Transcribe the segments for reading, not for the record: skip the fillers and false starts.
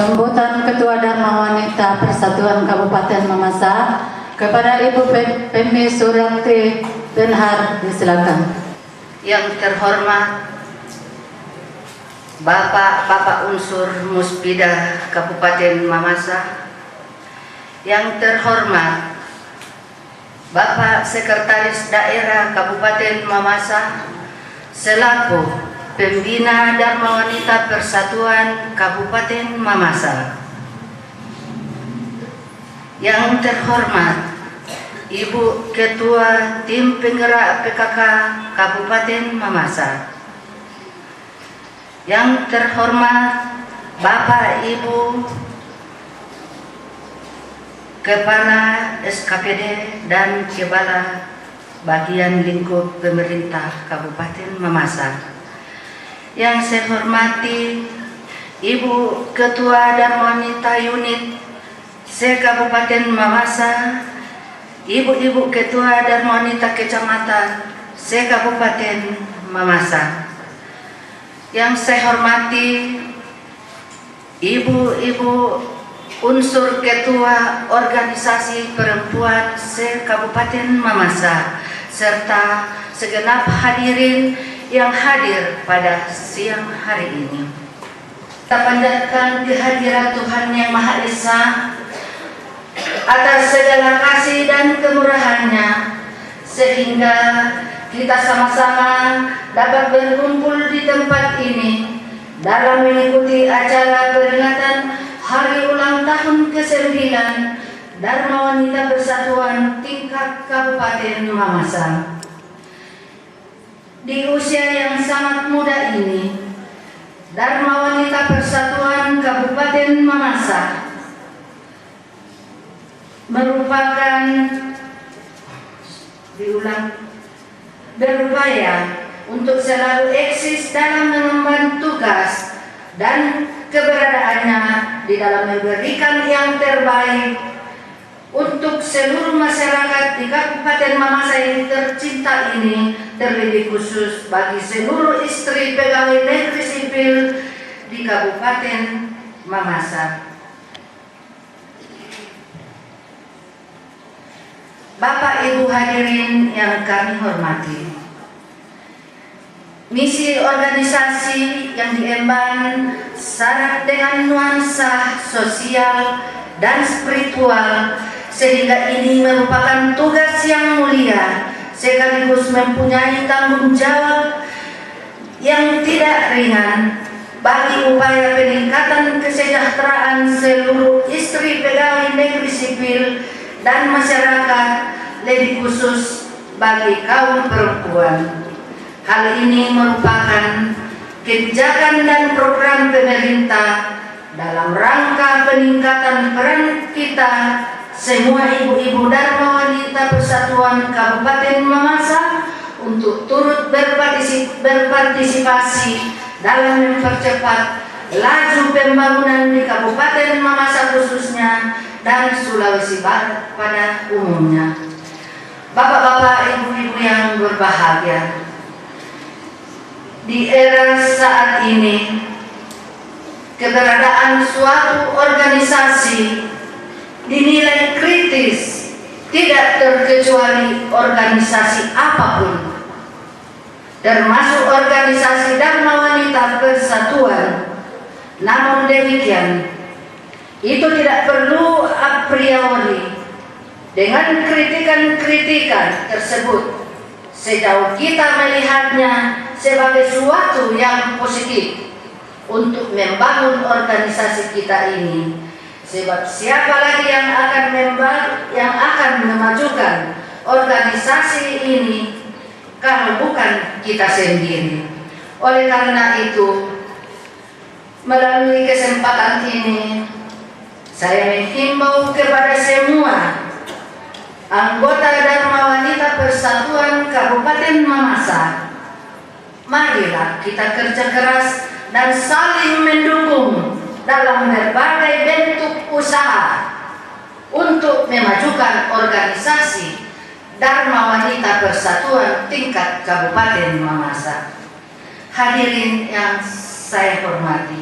Sambutan Ketua Dharma Wanita Persatuan Kabupaten Mamasa kepada Ibu Pemi Suryati Benhar, disilakan. Yang terhormat Bapak Unsur Muspida Kabupaten Mamasa, yang terhormat Bapak Sekretaris Daerah Kabupaten Mamasa selaku Pembina Dharma Wanita Persatuan Kabupaten Mamasa, yang terhormat Ibu Ketua Tim Penggerak PKK Kabupaten Mamasa, yang terhormat Bapak Ibu Kepala SKPD dan Kepala Bagian Lingkup Pemerintah Kabupaten Mamasa, yang saya hormati Ibu Ketua Dharma Wanita Unit se-Kabupaten Mamasa, Ibu-ibu Ketua Dharma Wanita Kecamatan se-Kabupaten Mamasa, yang saya hormati Ibu-ibu unsur Ketua Organisasi Perempuan se-Kabupaten Mamasa, serta segenap hadirin yang hadir pada siang hari ini. Kita panjatkan kehadiran Tuhan Yang Maha Esa atas segala kasih dan kemurahan-Nya, sehingga kita sama-sama dapat berkumpul di tempat ini dalam mengikuti acara peringatan Hari Ulang Tahun ke-9 Dharma Wanita Persatuan tingkat Kabupaten Mamasa. Di usia yang sangat muda ini, Dharma Wanita Persatuan Kabupaten Mamasa merupakan berupaya untuk selalu eksis dalam mengemban tugas dan keberadaannya di dalam memberikan yang terbaik untuk seluruh masyarakat di Kabupaten Mamasa yang tercinta ini, terlebih khusus bagi seluruh istri pegawai negeri sipil di Kabupaten Mamasa. Bapak Ibu hadirin yang kami hormati, misi organisasi yang diemban syarat dengan nuansa sosial dan spiritual, sehingga ini merupakan tugas yang mulia sekaligus mempunyai tanggung jawab yang tidak ringan bagi upaya peningkatan kesejahteraan seluruh istri pegawai negeri sipil dan masyarakat, lebih khusus bagi kaum perempuan. Hal ini merupakan kebijakan dan program pemerintah dalam rangka peningkatan peran kita semua ibu-ibu Dharma Wanita Persatuan Kabupaten Mamasa untuk turut berpartisipasi dalam mempercepat laju pembangunan di Kabupaten Mamasa khususnya dan Sulawesi Barat pada umumnya. Bapak-bapak, ibu-ibu yang berbahagia, di era saat ini keberadaan suatu organisasi dinilai kritis, tidak terkecuali organisasi apapun, termasuk organisasi Dharma Wanita Persatuan. Namun demikian, itu tidak perlu a priori dengan kritikan-kritikan tersebut, sejauh kita melihatnya sebagai suatu yang positif untuk membangun organisasi kita ini. Sebab siapa lagi yang akan memajukan organisasi ini kalau bukan kita sendiri. Oleh karena itu, melalui kesempatan ini, saya menghimbau kepada semua anggota Dharma Wanita Persatuan Kabupaten Mamasa, marilah kita kerja keras dan saling mendukung dalam berbagai bentuk usaha untuk memajukan organisasi Dharma Wanita Persatuan tingkat Kabupaten Mamasa. Hadirin yang saya hormati,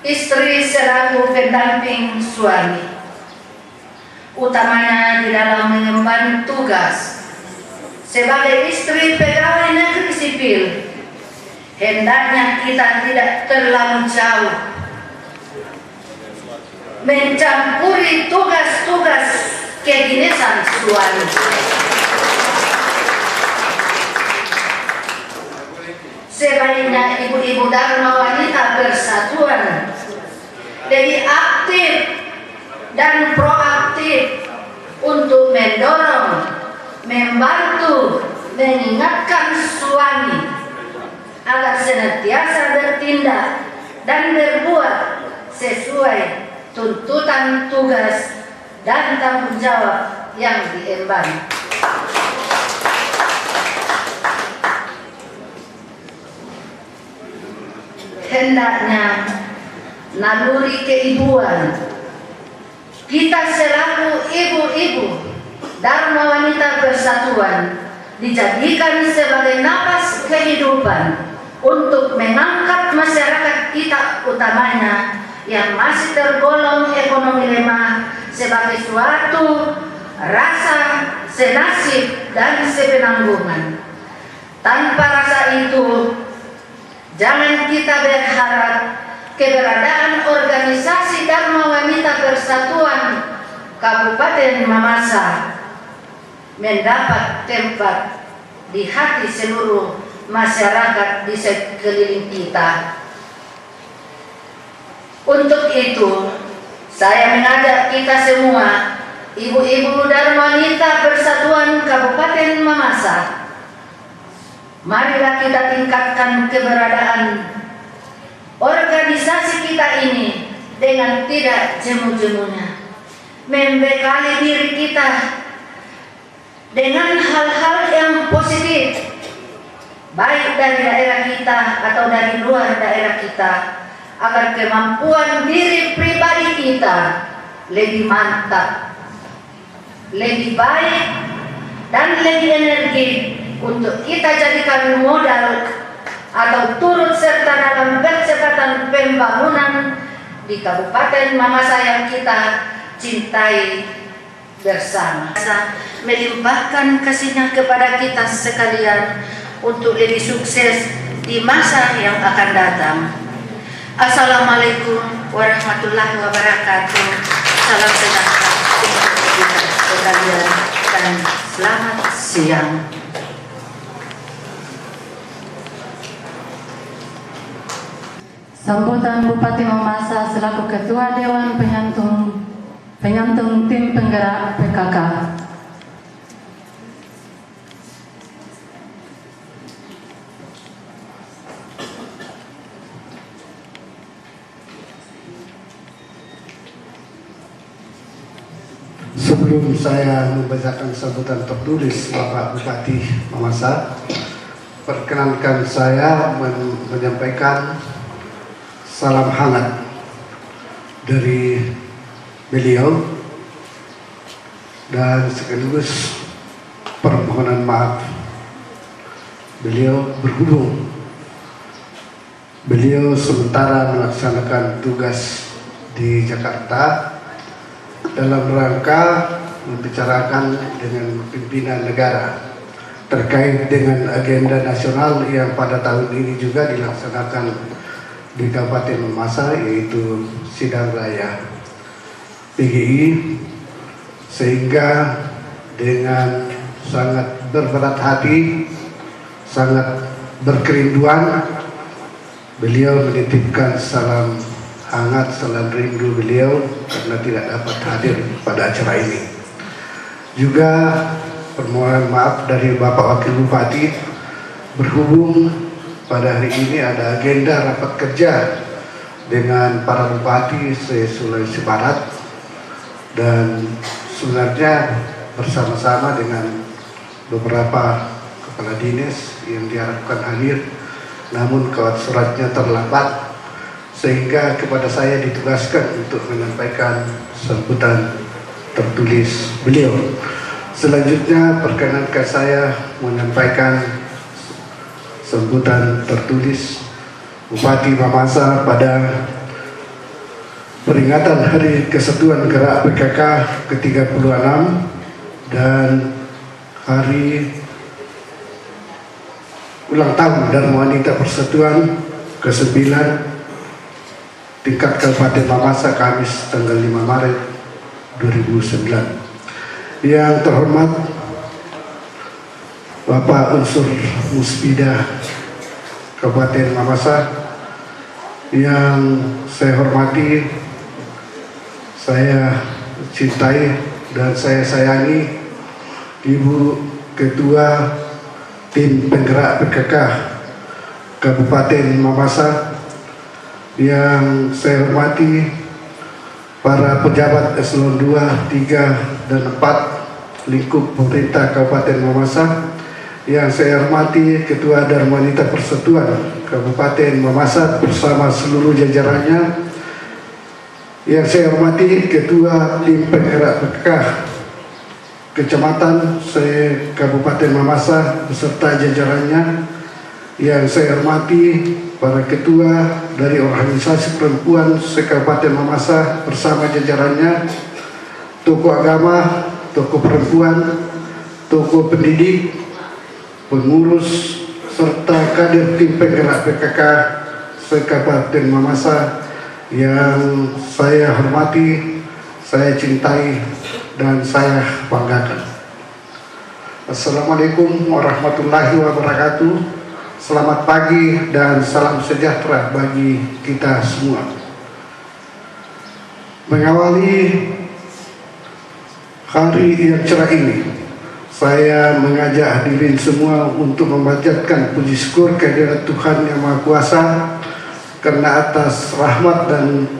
istri selaku pendamping suami, utamanya di dalam mengemban tugas sebagai istri pegawai negeri sipil. Hendaknya kita tidak terlalu jauh mencampuri tugas-tugas kedinasan suami. Sebaiknya ibu-ibu Dharma Wanita Persatuan lebih aktif dan proaktif untuk mendorong, membantu, mengingatkan suami agar senantiasa bertindak dan berbuat sesuai tuntutan tugas dan tanggung jawab yang diemban. Hendaknya naluri keibuan kita selaku ibu-ibu Dharma Wanita Persatuan dijadikan sebagai napas kehidupan untuk mengangkat masyarakat kita, utamanya yang masih tergolong ekonomi lemah, sebagai suatu rasa senasib dan sepenanggungan. Tanpa rasa itu, jangan kita berharap keberadaan organisasi Dharma Wanita Persatuan Kabupaten Mamasa mendapat tempat di hati seluruh masyarakat di sekeliling kita. Untuk itu, saya mengajak kita semua, ibu-ibu Dharma Wanita Persatuan Kabupaten Mamasa, marilah kita tingkatkan keberadaan organisasi kita ini dengan tidak jemu-jemunya, membekali diri kita dengan hal-hal yang positif, baik dari daerah kita atau dari luar daerah kita, agar kemampuan diri pribadi kita lebih mantap, lebih baik, dan lebih energi untuk kita jadikan modal atau turut serta dalam percepatan pembangunan di Kabupaten Mamasa yang kita cintai bersama. Melimpahkan kasihnya kepada kita sekalian untuk lebih sukses di masa yang akan datang. Assalamualaikum warahmatullahi wabarakatuh. Salam sejahtera untuk kita sekalian dan selamat siang. Sambutan Bupati Mamasa selaku Ketua Dewan Penyantung Tim Penggerak PKK. Sebelum saya membacakan sambutan tertulis Bapak Bupati Mamasa, perkenankan saya menyampaikan salam hangat dari beliau dan sekaligus permohonan maaf. Beliau berhubung beliau sementara melaksanakan tugas di Jakarta dalam rangka membicarakan dengan pimpinan negara terkait dengan agenda nasional yang pada tahun ini juga dilaksanakan di Kabupaten Mamasa, yaitu Sidang Raya PGI, sehingga dengan sangat berberat hati, sangat berkerinduan, beliau menitipkan salam hangat, salam rindu beliau karena tidak dapat hadir pada acara ini. Juga permohonan maaf dari Bapak Wakil Bupati, berhubung pada hari ini ada agenda rapat kerja dengan para bupati se-Sulawesi Barat, dan sebenarnya bersama-sama dengan beberapa kepala dinas yang diharapkan hadir, namun suratnya terlambat sehingga kepada saya ditugaskan untuk menyampaikan sambutan tertulis beliau. Selanjutnya perkenankan saya menyampaikan sambutan tertulis Bupati Mamasa pada peringatan Hari Kesatuan Gerak PKK ke-36 dan Hari Ulang Tahun Dharma Wanita Persatuan ke-9 tingkat Kabupaten Mamasa Kamis tanggal 5 Maret 2009. Yang terhormat Bapak Unsur Muspida Kabupaten Mamasa, yang saya hormati, saya cintai dan saya sayangi Ibu Ketua Tim Penggerak PKK Kabupaten Mamasa, yang saya hormati para pejabat eselon 2, 3, dan 4 lingkup pemerintah Kabupaten Mamasa, yang saya hormati Ketua Dharma Wanita Persatuan Kabupaten Mamasa bersama seluruh jajarannya, yang saya hormati Ketua Tim Penggerak PKK Kecamatan Kabupaten Mamasa beserta jajarannya, yang saya hormati para ketua dari organisasi perempuan se-Kabupaten Mamasa bersama jajarannya, tokoh agama, tokoh perempuan, tokoh pendidik, pengurus, serta kader tim penggerak PKK se-Kabupaten Mamasa yang saya hormati, saya cintai, dan saya banggakan. Assalamualaikum warahmatullahi wabarakatuh. Selamat pagi dan salam sejahtera bagi kita semua. Mengawali hari yang cerah ini, saya mengajak hadirin semua untuk memanjatkan puji syukur kehadirat Tuhan Yang Maha Kuasa karena atas rahmat dan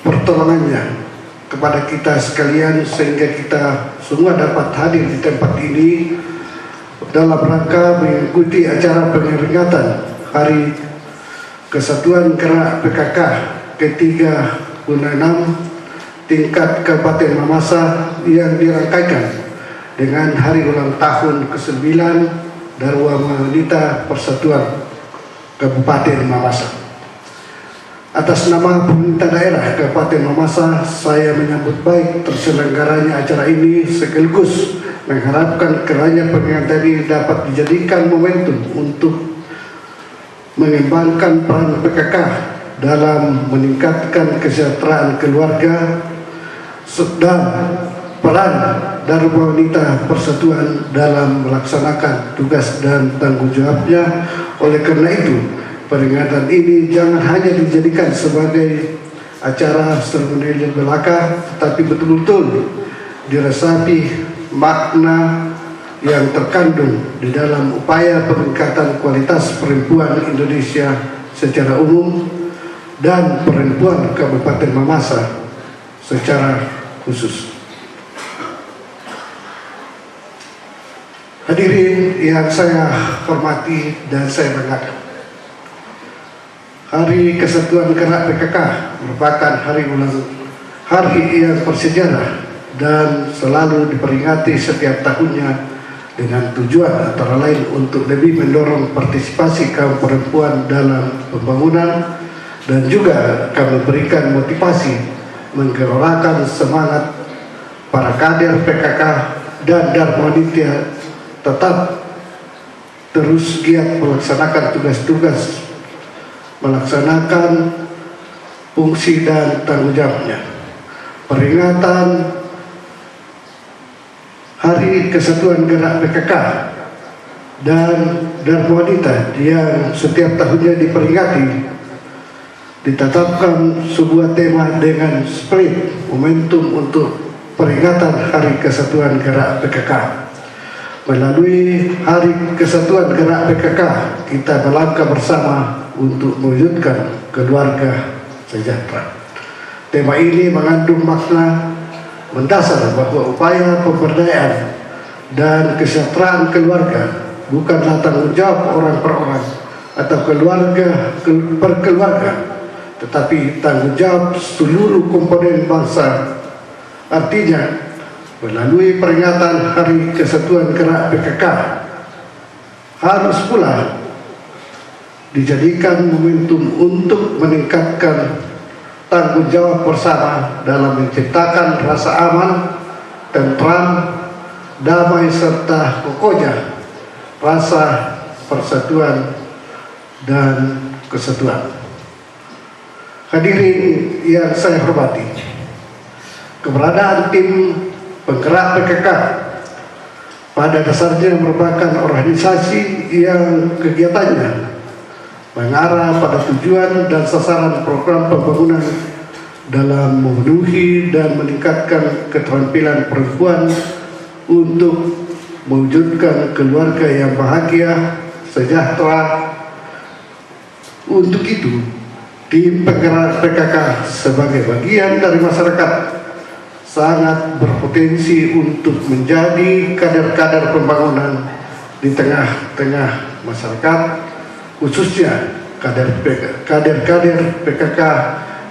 pertolongannya kepada kita sekalian, sehingga kita semua dapat hadir di tempat ini dalam rangka mengikuti acara peringatan Hari Kesatuan Gerak PKK ke-36 tingkat Kabupaten Mamasa yang dirangkaikan dengan Hari Ulang Tahun ke-9 Dharma Wanita Persatuan Kabupaten Mamasa. Atas nama pemerintah daerah Kabupaten Mamasa, saya menyambut baik terselenggaranya acara ini, sekaligus mengharapkan kiranya peringatan ini dapat dijadikan momentum untuk mengembangkan peran PKK dalam meningkatkan kesejahteraan keluarga dan peran Dharma Wanita Persatuan dalam melaksanakan tugas dan tanggung jawabnya. Oleh karena itu, peringatan ini jangan hanya dijadikan sebagai acara seremonial belaka, tetapi betul-betul diresapi makna yang terkandung di dalam upaya peningkatan kualitas perempuan Indonesia secara umum dan perempuan Kabupaten Mamasa secara khusus. Hadirin yang saya hormati dan saya banggakan, Hari Kesatuan Gerak PKK merupakan hari yang bersejarah dan selalu diperingati setiap tahunnya dengan tujuan antara lain untuk lebih mendorong partisipasi kaum perempuan dalam pembangunan dan juga akan memberikan motivasi menggelorakan semangat para kader PKK dan Dharma Wanita tetap terus giat melaksanakan tugas-tugas, melaksanakan fungsi dan tanggung jawabnya. Peringatan Hari Kesatuan Gerak PKK dan Dharma Wanita yang setiap tahunnya diperingati ditetapkan sebuah tema dengan spirit momentum untuk peringatan Hari Kesatuan Gerak PKK. Melalui Hari Kesatuan Gerak PKK, kita melangkah bersama untuk mewujudkan keluarga sejahtera. Tema ini mengandung makna mendasar bahwa upaya pemberdayaan dan kesejahteraan keluarga bukanlah tanggung jawab orang per orang atau keluarga per keluarga, tetapi tanggung jawab seluruh komponen bangsa. Artinya, melalui peringatan Hari Kesatuan Gerak PKK harus pula dijadikan momentum untuk meningkatkan tanggung jawab bersama dalam menciptakan rasa aman, tentram, damai serta kokohnya rasa persatuan dan kesatuan. Hadirin yang saya hormati, keberadaan tim penggerak PKK pada dasarnya merupakan organisasi yang kegiatannya mengarah pada tujuan dan sasaran program pembangunan dalam memenuhi dan meningkatkan keterampilan perempuan untuk mewujudkan keluarga yang bahagia, sejahtera. Untuk itu, tim penggerak PKK sebagai bagian dari masyarakat sangat berpotensi untuk menjadi kader-kader pembangunan di tengah-tengah masyarakat, khususnya kader-kader PKK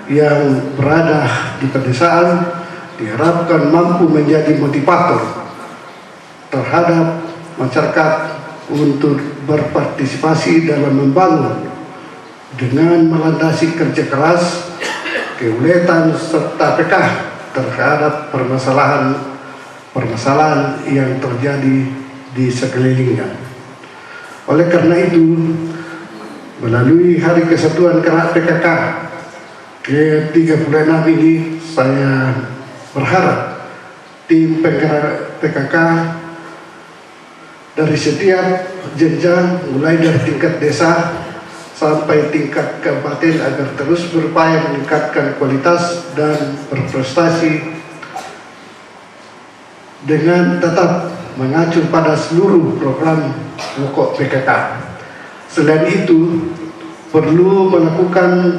yang berada di pedesaan diharapkan mampu menjadi motivator terhadap masyarakat untuk berpartisipasi dalam membangun dengan melandasi kerja keras, keuletan serta peka terhadap permasalahan yang terjadi di sekelilingnya. Oleh karena itu, melalui Hari Kesatuan Gerak PKK ke-36 ini, saya berharap tim penggerak PKK dari setiap jenjang, mulai dari tingkat desa sampai tingkat kabupaten, agar terus berupaya meningkatkan kualitas dan berprestasi dengan tetap mengacu pada seluruh program pokok PKK. Selain itu, perlu melakukan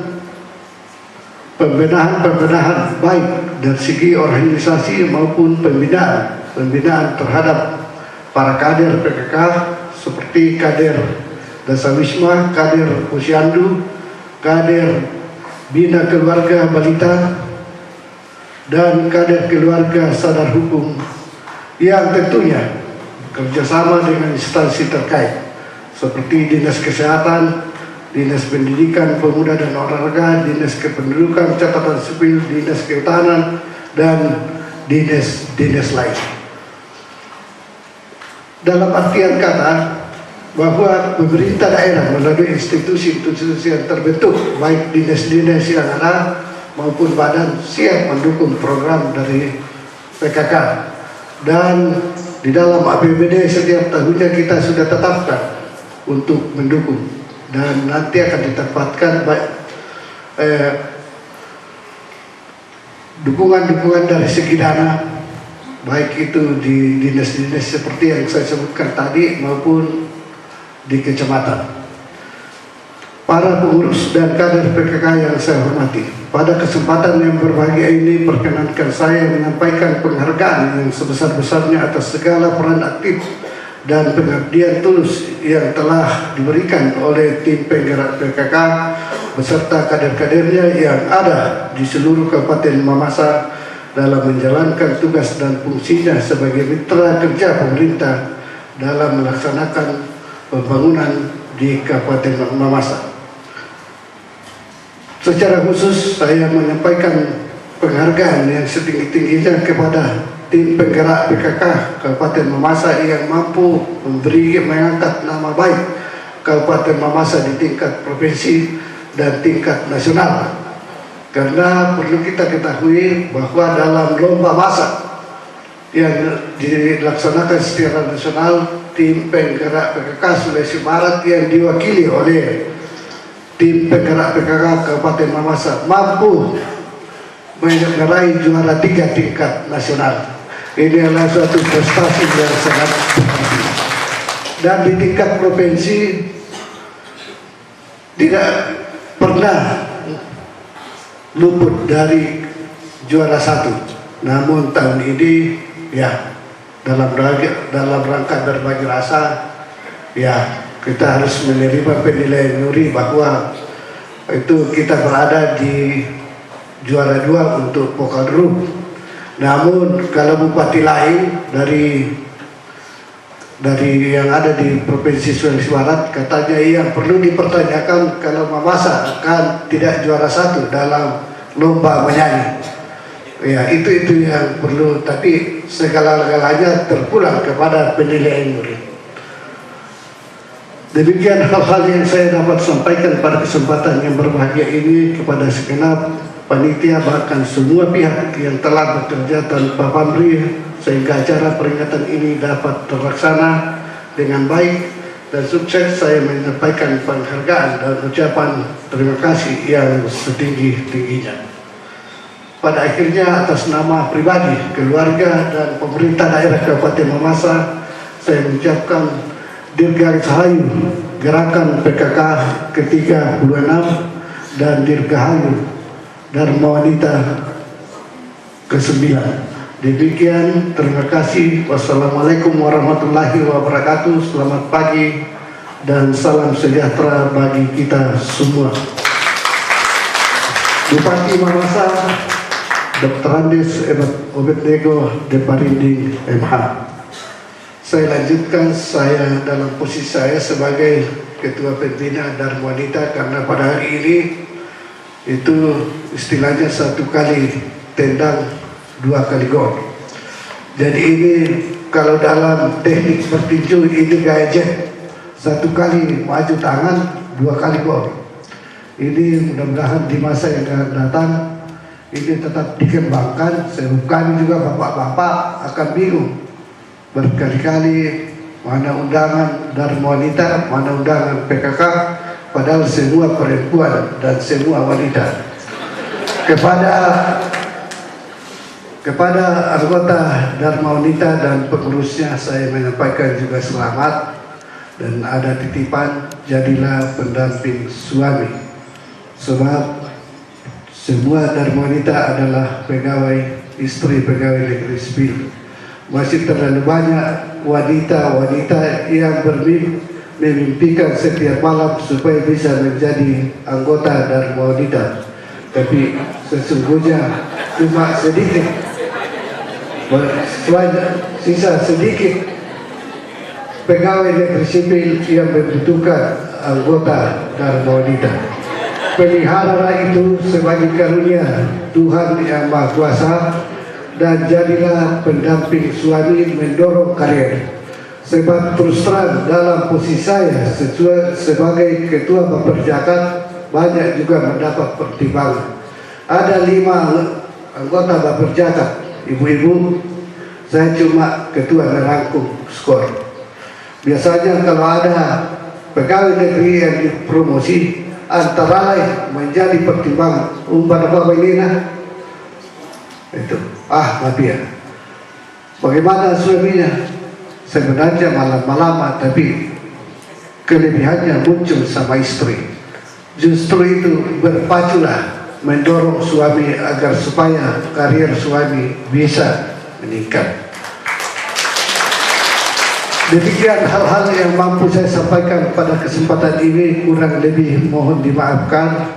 pembenahan baik dari segi organisasi maupun pembinaan terhadap para kader PKK seperti kader Dasawisma, kader Posyandu, kader Bina Keluarga Balita, dan kader keluarga sadar hukum yang tentunya kerjasama dengan instansi terkait seperti Dinas Kesehatan, Dinas Pendidikan, Pemuda dan Olahraga, Dinas Kependudukan, Catatan Sipil, Dinas Kehutanan, dan dinas lain. Dalam artian kata, bahwa pemerintah daerah melalui institusi-institusi yang terbentuk, baik dinas-dinas yang ada maupun badan, siap mendukung program dari PKK. Dan di dalam APBD setiap tahunnya kita sudah tetapkan untuk mendukung, dan nanti akan ditempatkan dukungan-dukungan dari segi dana, baik itu di dinas-dinas seperti yang saya sebutkan tadi maupun di kecamatan. Para pengurus dan kader PKK yang saya hormati, pada kesempatan yang berbahagia ini perkenankan saya menyampaikan penghargaan yang sebesar-besarnya atas segala peran aktif dan pengabdian tulus yang telah diberikan oleh tim penggerak PKK beserta kader-kadernya yang ada di seluruh Kabupaten Mamasa dalam menjalankan tugas dan fungsinya sebagai mitra kerja pemerintah dalam melaksanakan pembangunan di Kabupaten Mamasa. Secara khusus saya menyampaikan penghargaan yang setinggi-tingginya kepada tim penggerak PKK Kabupaten Mamasa yang mampu mengangkat nama baik Kabupaten Mamasa di tingkat provinsi dan tingkat nasional. Karena perlu kita ketahui bahwa dalam lomba masak yang dilaksanakan secara nasional, tim penggerak PKK Sulawesi Barat yang diwakili oleh tim penggerak PKK Kabupaten Mamasa mampu meraih juara 3 tingkat nasional. Ini adalah suatu prestasi yang sangat penting. Dan di tingkat provinsi tidak pernah luput dari juara 1. Namun tahun ini ya dalam rangka berbagi rasa, ya kita harus menerima penilaian juri bahwa itu kita berada di juara 2 untuk Pokal Group. Namun kalau bupati lain dari yang ada di Provinsi Sulawesi Barat katanya yang perlu dipertanyakan kalau Mamasa akan tidak juara 1 dalam lomba menyanyi. Ya, itu yang perlu, tapi segala-galanya terpulang kepada penilaian murid. Demikian hal-hal yang saya dapat sampaikan pada kesempatan yang berbahagia ini kepada segenap panitia, bahkan semua pihak yang telah bekerja tanpa pamrih sehingga acara peringatan ini dapat terlaksana dengan baik dan sukses. Saya menyampaikan penghargaan dan ucapan terima kasih yang setinggi-tingginya. Pada akhirnya, atas nama pribadi, keluarga, dan pemerintah daerah Kabupaten Mamasa, saya mengucapkan Dirgahayu Gerakan PKK ke-36 dan Dirgahayu Dharma Wanita ke-9. Demikian, terima kasih. Wassalamualaikum warahmatullahi wabarakatuh. Selamat pagi dan salam sejahtera bagi kita semua. Bupati Mamasa Dr. Andes Obednego Deparinding MH. Saya lanjutkan, saya dalam posisi saya sebagai Ketua Pembina Dharma Wanita, karena pada hari ini itu istilahnya 1 kali tendang 2 kali gol. Jadi ini kalau dalam teknik bertinju ini gaya jet, 1 kali maju tangan 2 kali gol. Ini mudah-mudahan di masa yang akan datang ini tetap dikembangkan, sebab kami juga bapak-bapak akan bingung berkali-kali mana undangan Dharma Wanita, mana undangan PKK, padahal semua perempuan dan semua wanita. Kepada anggota Dharma Wanita dan pengurusnya saya menyampaikan juga selamat, dan ada titipan, jadilah pendamping suami, sebab semua Dharma Wanita adalah pegawai istri pegawai negeri sipil. Masih terlalu banyak wanita-wanita yang memimpikan setiap malam supaya bisa menjadi anggota Dharma Wanita, tapi sesungguhnya cuma sedikit, sisa sedikit pegawai negeri sipil yang membutuhkan anggota Dharma Wanita. Pelihara itu sebagai karunia Tuhan Yang Maha Kuasa, dan jadilah pendamping suami mendorong karir. Sebab terus terang dalam posisi saya sebagai Ketua Baperjakat banyak juga mendapat pertimbangan. Ada 5 anggota Baperjakat, ibu-ibu, saya cuma ketua merangkum skor. Biasanya kalau ada pegawai negeri yang dipromosi, antara lain menjadi pertimbangan umpan apa ini itu mafia. Bagaimana suaminya? Sebenarnya malam-malam, tapi kelebihannya muncul sama istri. Justru itu berpaculah mendorong suami agar supaya karir suami bisa meningkat. Demikian hal-hal yang mampu saya sampaikan pada kesempatan ini, kurang lebih mohon dimaafkan.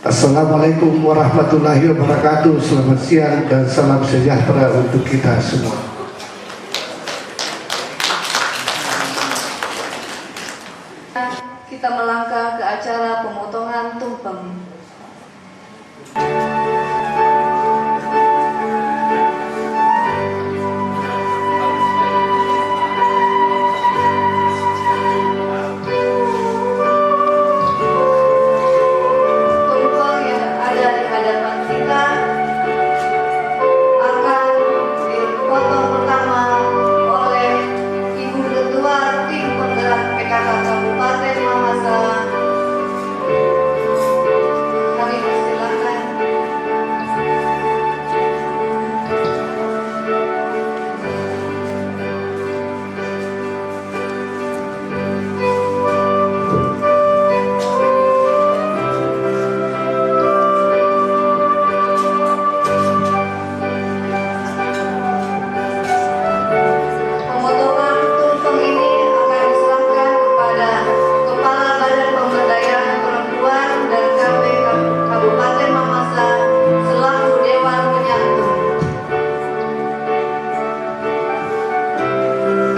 Assalamualaikum warahmatullahi wabarakatuh. Selamat siang dan salam sejahtera untuk kita semua. Kita melangkah ke acara pemotongan tumpeng.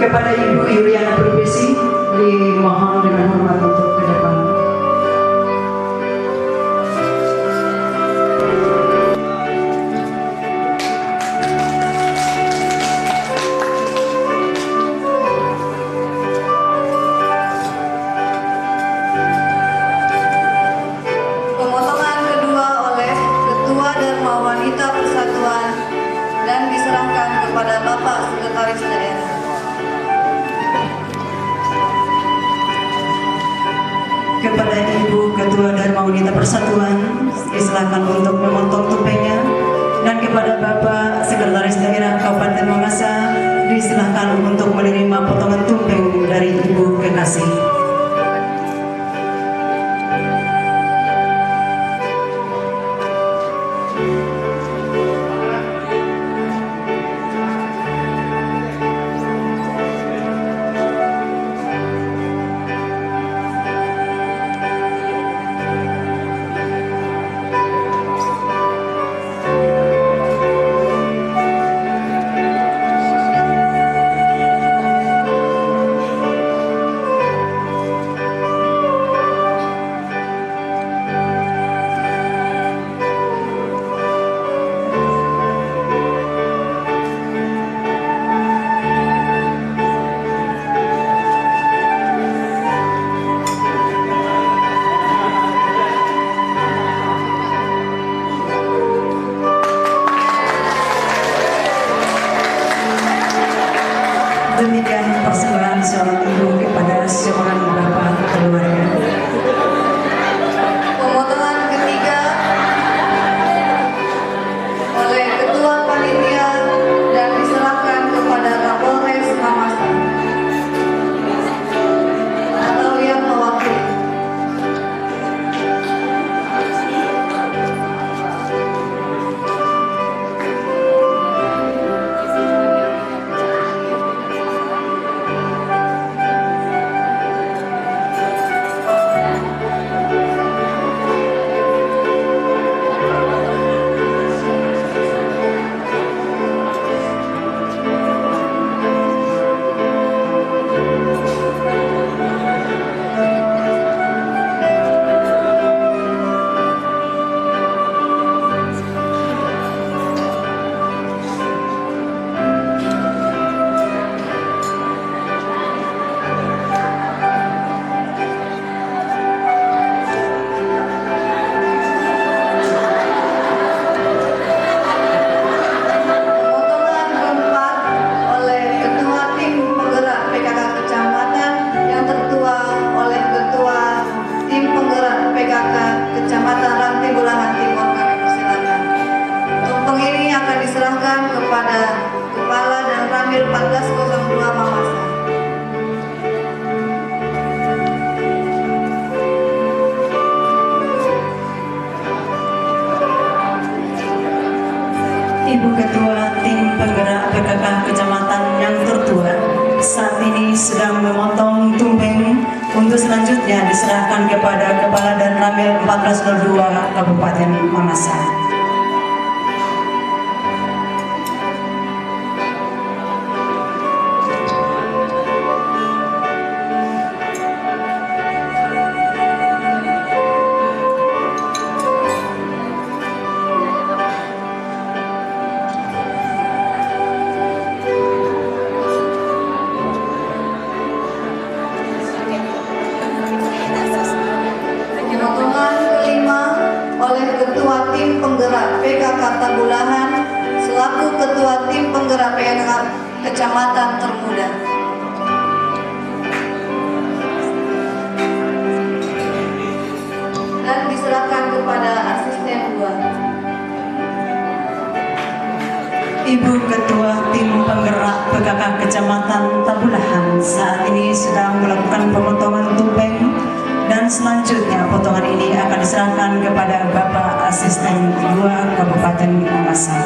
Kepada Ibu Yuliana Pribesi dimohon dengan hormat untuk ke depan. Persatuan diserahkan untuk memotong tumpengnya, dan kepada Bapak Sekretaris Daerah Kabupaten Mamasa diserahkan untuk menerima potongan tumpeng dari Ibu Kekasih. Demikian persembahan seorang ibu kepada seorang bapak keluarga. Pemotongan ketiga oleh Ketua Panitia dan diserahkan kepada Kapolres Mamasa atau yang mewakili. Kepada Kepala dan Ramil 1402 Mamasa. Ibu Ketua Tim Penggerak PKK Kecamatan yang tertua saat ini sedang memotong tumpeng untuk selanjutnya diserahkan kepada Kepala dan Ramil 1402 Kabupaten Mamasa. Pemotongan kelima oleh Ketua Tim Penggerak PKK Tabulahan selaku Ketua Tim Penggerak PKK Kecamatan Termuda. Dan diserahkan kepada asisten 2. Ibu Ketua Tim Penggerak PKK Kecamatan Tabulahan saat ini sedang melakukan pemotongan tumpeng, dan selanjutnya potongan ini akan diserahkan kepada Bapak Asisten 2 Kabupaten Mamasa.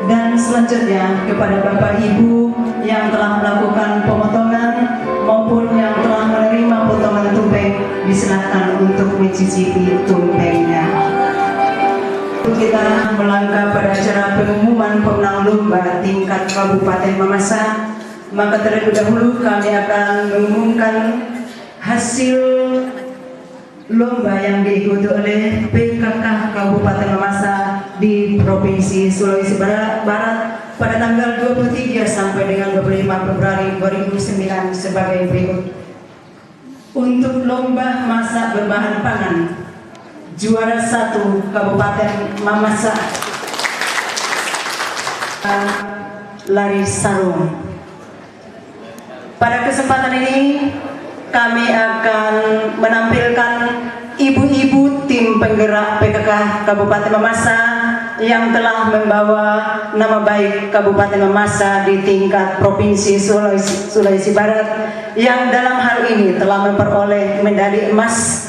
Dan selanjutnya kepada Bapak Ibu yang telah melakukan pemotongan maupun yang telah menerima potongan tumpeng, diserahkan untuk mencicipi tumpengnya. Kita kita melangkah pada acara pengumuman pemenang lomba tingkat Kabupaten Mamasa, maka terlebih dahulu kami akan mengumumkan hasil lomba yang diikuti oleh PKK Kabupaten Mamasa di Provinsi Sulawesi Barat pada tanggal 23 sampai dengan 25 Februari 2009 sebagai berikut. Untuk lomba masak berbahan pangan, juara 1 Kabupaten Mamasa, lari sarung. Pada kesempatan ini kami akan menampilkan ibu-ibu tim penggerak PKK Kabupaten Mamasa yang telah membawa nama baik Kabupaten Mamasa di tingkat Provinsi Sulawesi Barat, yang dalam hal ini telah memperoleh medali emas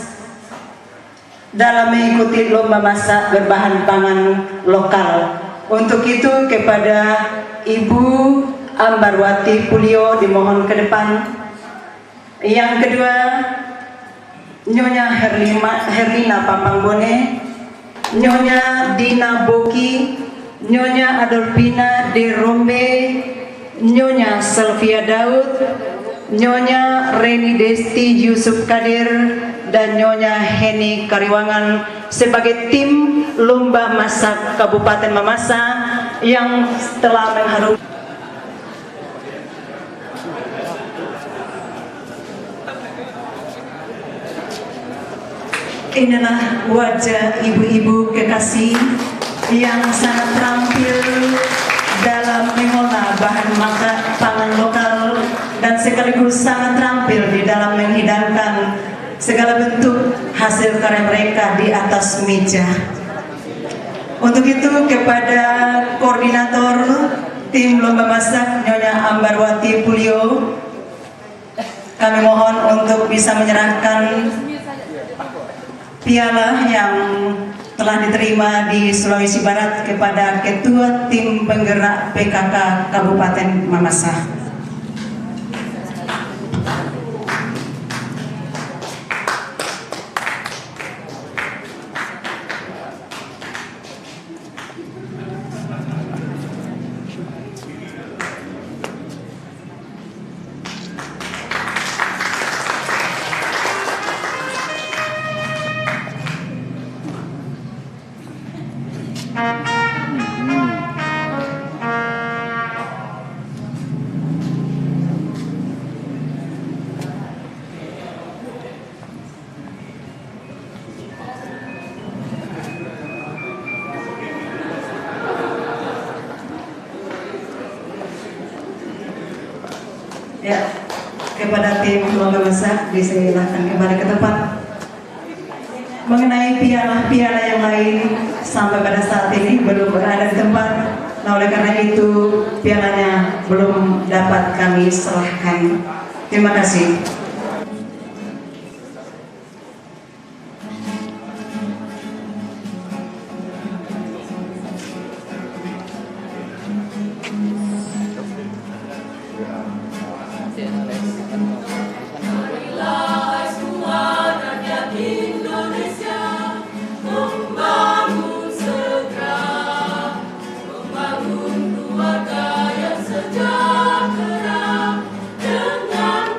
dalam mengikuti lomba masak berbahan pangan lokal. Untuk itu kepada Ibu Ambarwati Pulio dimohon ke depan. Yang kedua, Nyonya Herlina Papangbone, Nyonya Dina Boki, Nyonya Adolfina De Rombe, Nyonya Selvia Daud, Nyonya Reni Desti Yusuf Kadir, dan Nyonya Heni Kariwangan sebagai tim lomba masak Kabupaten Mamasa yang telah mengharumkan. Inilah wajah ibu-ibu kekasih yang sangat terampil dalam mengolah bahan pangan lokal dan sekaligus sangat terampil di dalam menghidangkan segala bentuk hasil karya mereka di atas meja. Untuk itu kepada koordinator tim lomba masak Nyonya Ambarwati Pulio, kami mohon untuk bisa menyerahkan piala yang telah diterima di Sulawesi Barat kepada Ketua Tim Penggerak PKK Kabupaten Mamasa. Ya, kepada tim lomba masak disilahkan kembali ke tempat. Mengenai piala-piala yang lain sampai pada saat ini belum berada di tempat. Nah, oleh karena itu pialanya belum dapat kami serahkan. Terima kasih. Keluarga yang sejahtera dengan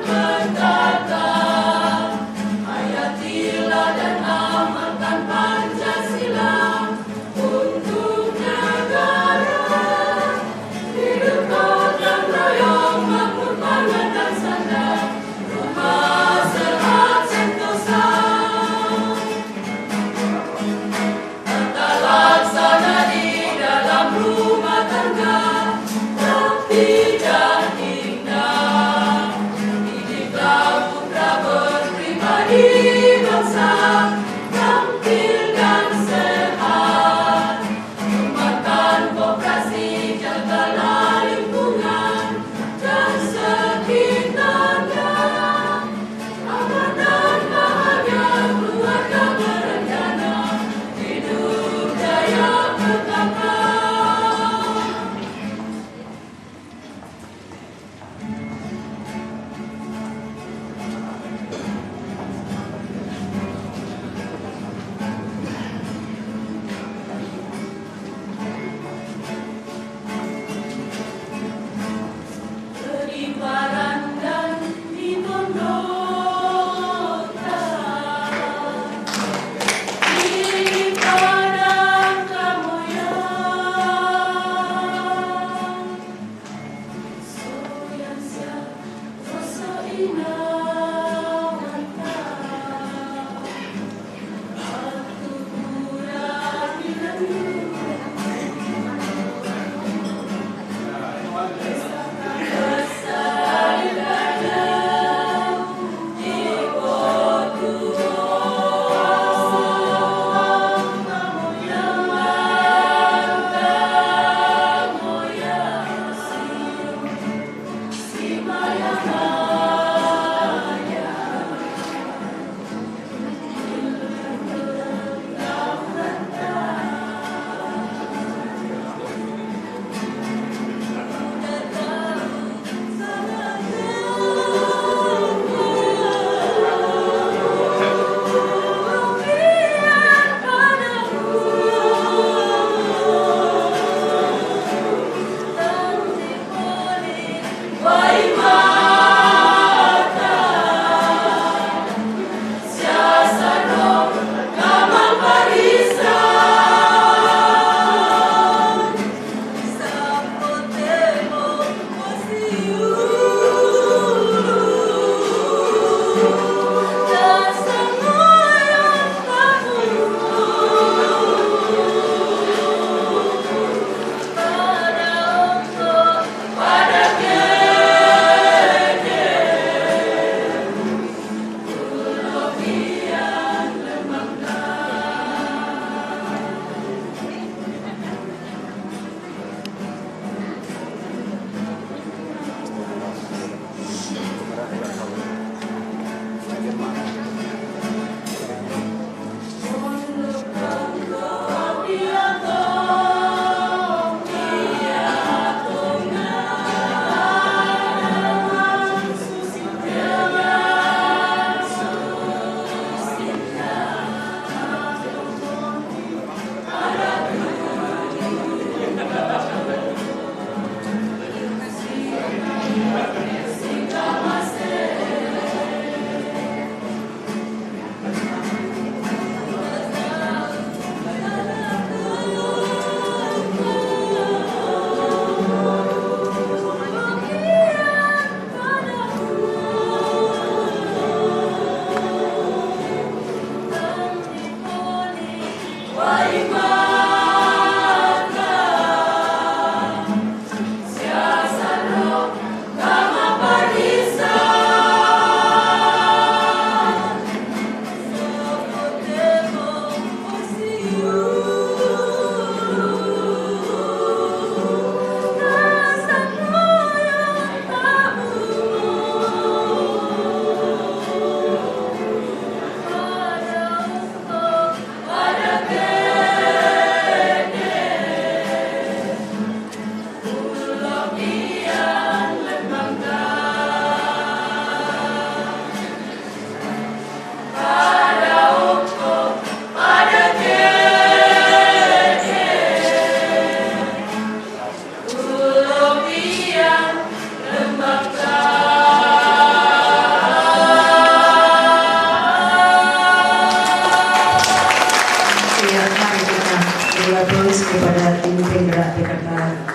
kepada tim penggerak PKK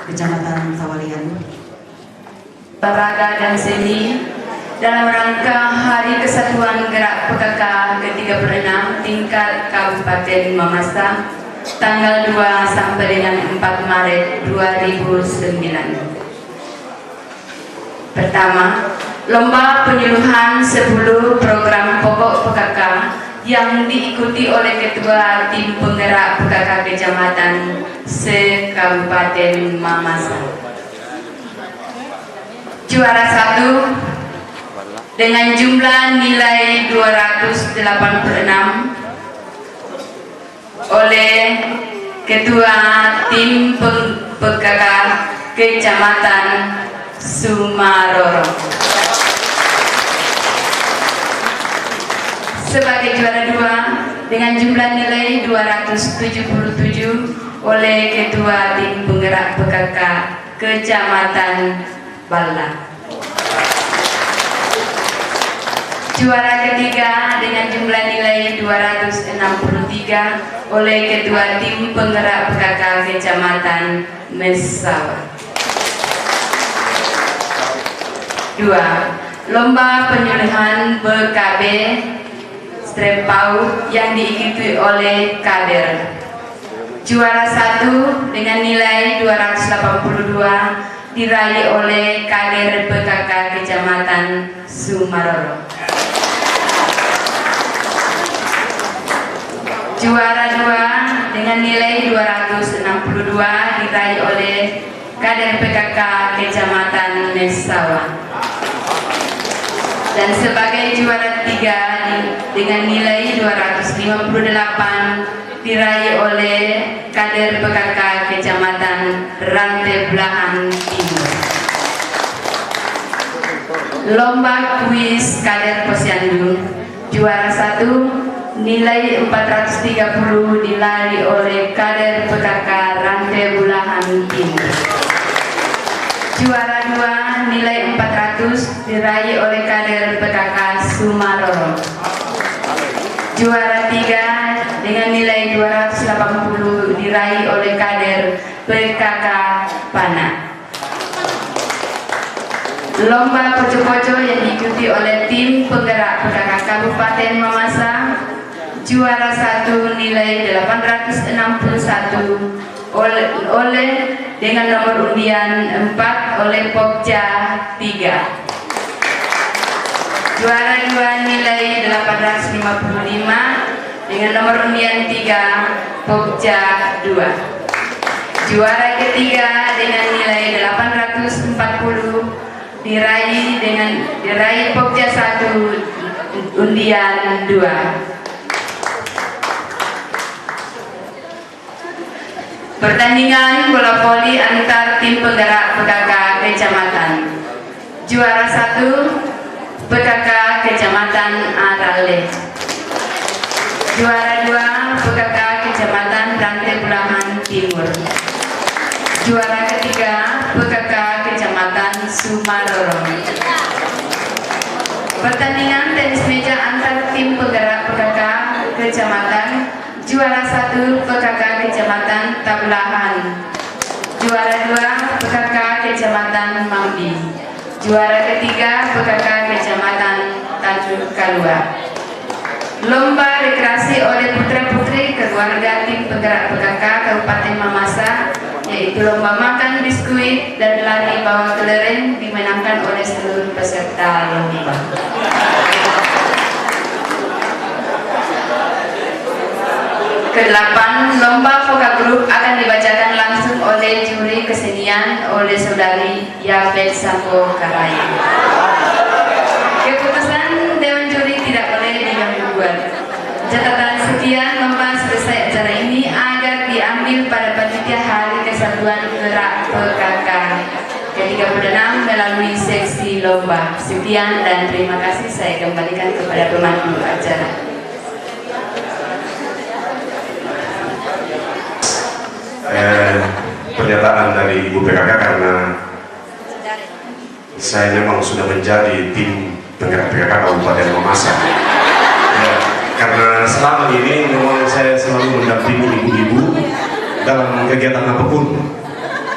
Kecamatan Tawalian. Raga dan Seni dalam rangka Hari Kesatuan Gerak PKK ke-36 tingkat Kabupaten Mamasa tanggal 2 sampai dengan 4 Maret 2009. Pertama, lomba penyuluhan 10 program pokok PKK yang diikuti oleh Ketua Tim Penggerak PKK Kecamatan se-Kabupaten Mamasa. Juara 1 dengan jumlah nilai 286 oleh Ketua Tim PKK Kecamatan Sumaroro. Sebagai juara 2 dengan jumlah nilai 277 oleh Ketua Tim Penggerak PKK Kecamatan Balla. Juara ketiga dengan jumlah nilai 263 oleh Ketua Tim Penggerak PKK Kecamatan Mesawa. 2. Lomba penyuluhan BKB Strepau yang diikuti oleh kader. Juara 1 dengan nilai 282 diraih oleh kader PKK Kecamatan Sumaroro. Juara 2 dengan nilai 262 diraih oleh kader PKK Kecamatan Mesawa. Dan sebagai juara 3 dengan nilai 258 diraih oleh kader PKK Kecamatan Rantebelahan Timur. Lomba kuis kader Posyandu. Juara 1 nilai 430 diraih oleh kader PKK Rantebelahan Timur. Juara 2 nilai 400 diraih oleh kader PKK Sumaroro. Juara 3 dengan nilai 280 diraih oleh kader PKK Pana. Lomba poco-poco yang diikuti oleh tim penggerak PKK Kabupaten Mamasa. Juara 1 nilai 861 oleh dengan nomor undian 4 oleh Pokja 3. Juara 2 nilai 855 dengan nomor undian 3 Pokja 2. Juara ketiga dengan nilai 840 diraih Pokja 1 undian 2. Pertandingan bola voli antar tim penggerak PKK Kecamatan. Juara 1 PKK Kecamatan Arale. Juara 2 PKK Kecamatan Rantebelahan Timur. Juara ketiga PKK Kecamatan Sumaroro. Pertandingan tenis meja antar tim penggerak PKK Kecamatan. Juara 1 PKK Kecamatan Tabulahan. Juara 2 PKK Kecamatan Mambi. Juara ketiga PKK Kecamatan Tanjung Kalua. Lomba rekreasi oleh putra-putri istri keluarga tim penggerak PKK Kabupaten Mamasa, yaitu lomba makan biskuit dan lari bawa kelereng dimenangkan oleh seluruh peserta lomba. Kedelapan, lomba vokal grup akan dibacakan langsung oleh juri kesenian oleh saudari Yafet Sambo Karaya. Keputusan Dewan Juri tidak boleh diganggu-gugat. Catatan sekian lomba selesai acara ini agar diambil pada panitia Hari Kesatuan Gerak PKK ke-36 melalui seksi lomba. Sekian dan terima kasih, saya kembalikan kepada pemandu acara. Pernyataan dari Ibu PKK karena saya memang sudah menjadi tim penggerak PKK Kabupaten Mamasa. Ya, karena selama ini memang saya selalu mendampingi ibu-ibu dalam kegiatan apapun.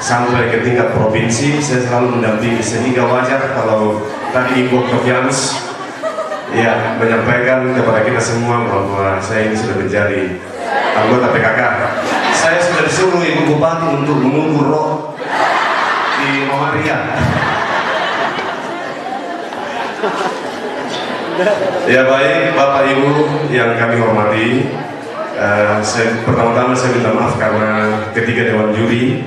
Sampai ke tingkat provinsi saya selalu mendampingi, sehingga wajar kalau tadi Ibu Oktavianus ya menyampaikan kepada kita semua bahwa saya ini sudah menjadi anggota PKK. Saya sudah disuruh Ibu Bupati untuk mengukur roh di Mamaria. Ya baik, Bapak Ibu yang kami hormati, pertama-tama saya minta maaf karena ketiga Dewan Juri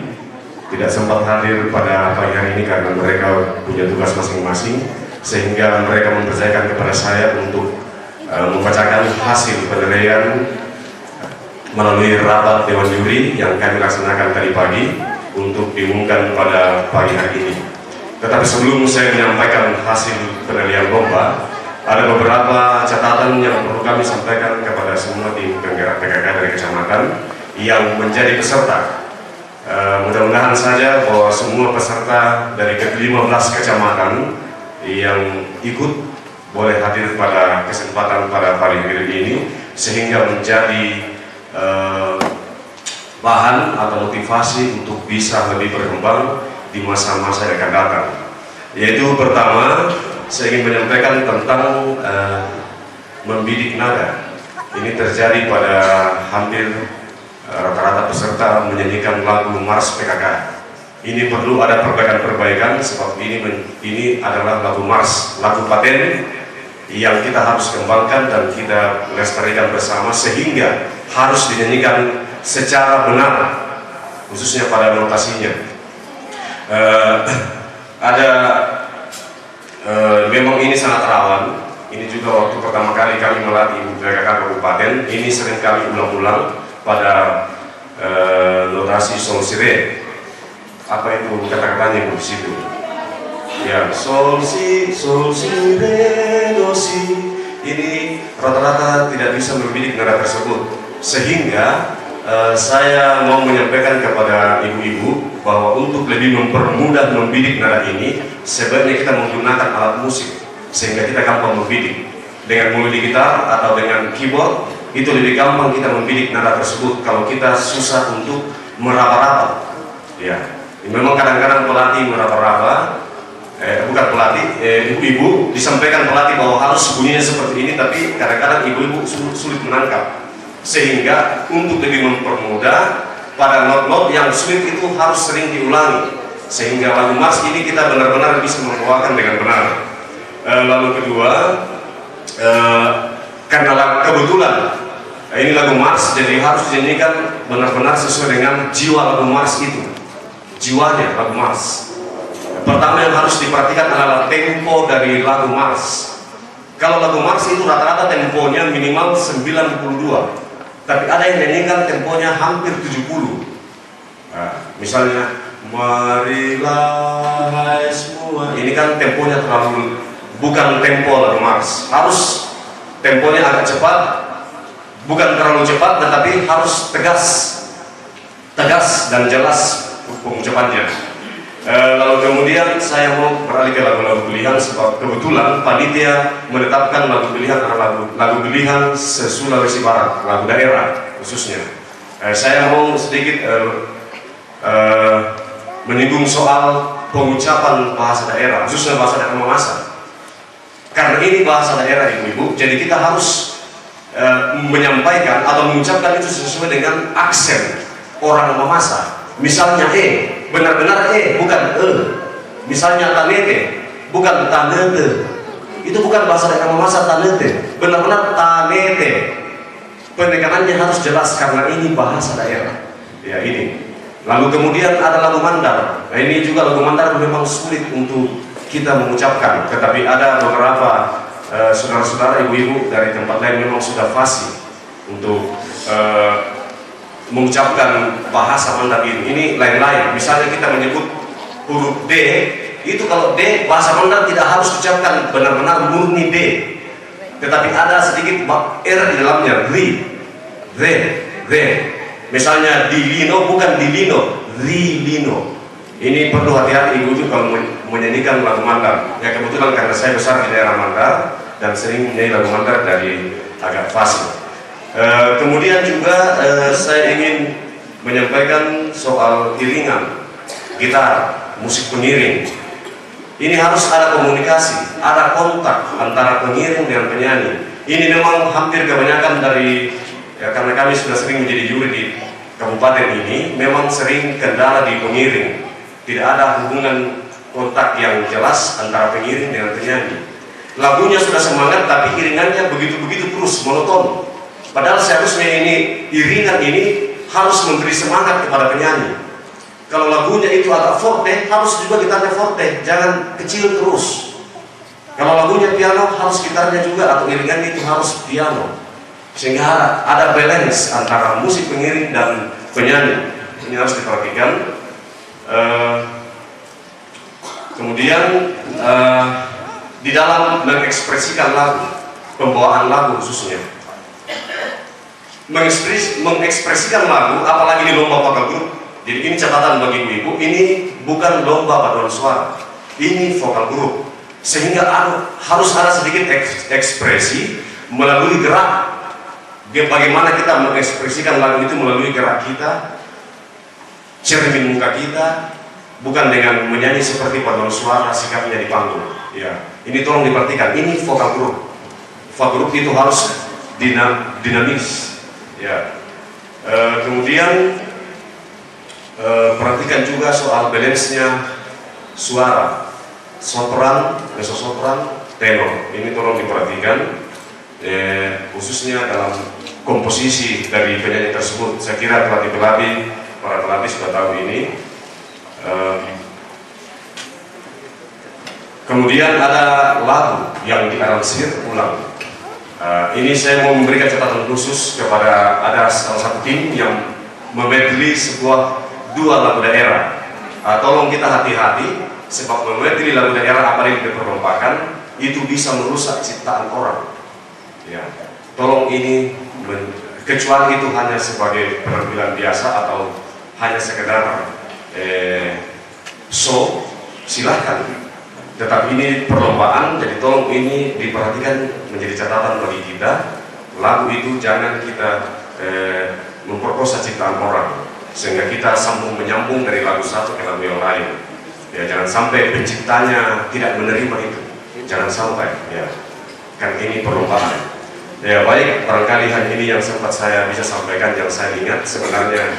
tidak sempat hadir pada pagi hari ini karena mereka punya tugas masing-masing, sehingga mereka mempercayakan kepada saya untuk membacakan hasil penilaian melalui rapat Dewan Juri yang kami laksanakan tadi pagi untuk diumumkan pada pagi hari ini. Tetapi sebelum saya menyampaikan hasil penilaian lomba, ada beberapa catatan yang perlu kami sampaikan kepada semua tim penggerak PKK dari kecamatan yang menjadi peserta. Mudah-mudahan saja bahwa semua peserta dari ke-15 kecamatan yang ikut boleh hadir pada kesempatan pada pagi hari ini, sehingga menjadi bahan atau motivasi untuk bisa lebih berkembang di masa-masa yang akan datang. Yaitu pertama, saya ingin menyampaikan tentang membidik nada. Ini terjadi pada hampir rata-rata peserta menyanyikan lagu Mars PKK. Ini perlu ada perbaikan-perbaikan sebab ini adalah lagu Mars, lagu paten yang kita harus kembangkan dan kita lestarikan bersama, sehingga harus dinyanyikan secara benar, khususnya pada notasinya. Memang ini sangat rawan. Ini juga waktu pertama kali kami melatih PKK Kabupaten, ini sering kali ulang-ulang pada notasi sol si re. Apa itu kata-katanya di situ? Ya, sol si re do si. Ini rata-rata tidak bisa membidik nada tersebut, sehingga saya mau menyampaikan kepada ibu-ibu bahwa untuk lebih mempermudah membidik nada ini, sebaiknya kita menggunakan alat musik sehingga kita gampang membidik. Dengan melodi gitar atau dengan keyboard itu lebih gampang kita membidik nada tersebut. Kalau kita susah untuk meraba-raba, ya. Memang kadang-kadang pelatih meraba-raba, bukan pelatih, ibu-ibu disampaikan pelatih bahwa harus bunyinya seperti ini, tapi kadang-kadang ibu-ibu sulit menangkap. Sehingga untuk lebih mempermudah, pada not-not yang sulit itu harus sering diulangi, sehingga lagu Mars ini kita benar-benar bisa membawakan dengan benar. Lalu kedua, karena kebetulan ini lagu Mars, jadi harus dinyanyikan benar-benar sesuai dengan jiwa lagu Mars itu, jiwanya lagu Mars. Pertama yang harus diperhatikan adalah tempo dari lagu Mars. Kalau lagu Mars itu rata-rata temponya minimal 92, tapi ada yang nyanyikan temponya hampir 70. Misalnya, marilah hai semua, ini kan temponya terlalu, bukan tempo lagu Mars. Harus temponya agak cepat, bukan terlalu cepat, tetapi harus tegas dan jelas pengucapannya. Lalu kemudian saya mau beralih ke lagu-lagu pilihan, sebab kebetulan panitia menetapkan lagu pilihan adalah lagu pilihan Sulawesi Barat, lagu daerah khususnya. Saya mau sedikit menyinggung soal pengucapan bahasa daerah, khususnya bahasa daerah Mamasa. Karena ini bahasa daerah ibu-ibu, jadi kita harus menyampaikan atau mengucapkan itu sesuai dengan aksen orang Mamasa. Misalnya benar-benar bukan Misalnya tanete, bukan tanete. Itu bukan bahasa daerah Mamasa tanete, benar-benar tanete. Penekanannya harus jelas karena ini bahasa daerah. Ya ini. Lalu kemudian ada lagu Mandar. Nah, ini juga lagu Mandar memang sulit untuk kita mengucapkan, tetapi ada beberapa saudara-saudara, ibu-ibu dari tempat lain memang sudah fasih untuk mengucapkan bahasa Mandar ini. Ini lain-lain. Misalnya kita menyebut huruf D, itu kalau D bahasa Mandar tidak harus diucapkan benar-benar murni D, tetapi ada sedikit R di dalamnya, R. Misalnya dilino bukan dilino, rilino. Ini perlu hati-hati ibu-ibu kalau menyanyikan lagu Mandar. Ya kebetulan karena saya besar di daerah Mandar dan sering menyanyi lagu Mandar dari agak fasih. Kemudian juga saya ingin menyampaikan soal iringan, gitar, musik pengiring. Ini harus ada komunikasi, ada kontak antara pengiring dengan penyanyi. Ini memang hampir kebanyakan dari karena kami sudah sering menjadi juri di kabupaten ini, memang sering kendala di pengiring. Tidak ada hubungan kontak yang jelas antara pengiring dengan penyanyi. Lagunya sudah semangat, tapi iringannya begitu-begitu terus, monoton. Padahal seharusnya ini iringan ini harus memberi semangat kepada penyanyi. Kalau lagunya itu agak forte, harus juga gitarnya forte, jangan kecil terus. Kalau lagunya piano, harus gitarnya juga atau iringannya itu harus piano. Sehingga ada balance antara musik pengiring dan penyanyi. Ini harus diperhatikan. Kemudian di dalam mengekspresikan lagu, pembawaan lagu khususnya, mengekspresikan lagu, apalagi di lomba vokal grup. Jadi ini catatan bagi ibu-ibu, ini bukan lomba paduan suara, ini vokal grup. Sehingga harus ada sedikit ekspresi melalui gerak. Bagaimana kita mengekspresikan lagu itu melalui gerak kita, cermin muka kita, bukan dengan menyanyi seperti paduan suara sikapnya di panggung. Ya, ini tolong diperhatikan. Ini vokal grup. Vokal grup itu harus dinamis. Ya. Kemudian perhatikan juga soal balance-nya suara, sopran, mezzo-sopran, tenor. Ini tolong diperhatikan, khususnya dalam komposisi dari penyanyi tersebut. Saya kira pelatih-pelatih, para pelatih sudah tahu ini. Kemudian ada lagu yang diaransir ulang. Ini saya mau memberikan catatan khusus kepada ada salah satu tim yang memedley dua lagu daerah. Tolong kita hati-hati, sebab memedley lagu daerah apa yang diperlombakan itu bisa merusak ciptaan orang. Ya, tolong ini kecuali itu hanya sebagai penampilan biasa atau hanya sekedar show, silahkan. Tetapi ini perlombaan, jadi tolong ini diperhatikan menjadi catatan bagi kita. Lagu itu jangan kita memperkosa ciptaan orang, sehingga kita sambung menyambung dari lagu satu ke lagu yang lain. Ya, jangan sampai penciptanya tidak menerima itu, jangan sampai. Ya, kan ini perlombaan. Ya baik, barangkali hanya ini yang sempat saya bisa sampaikan, yang saya ingat. Sebenarnya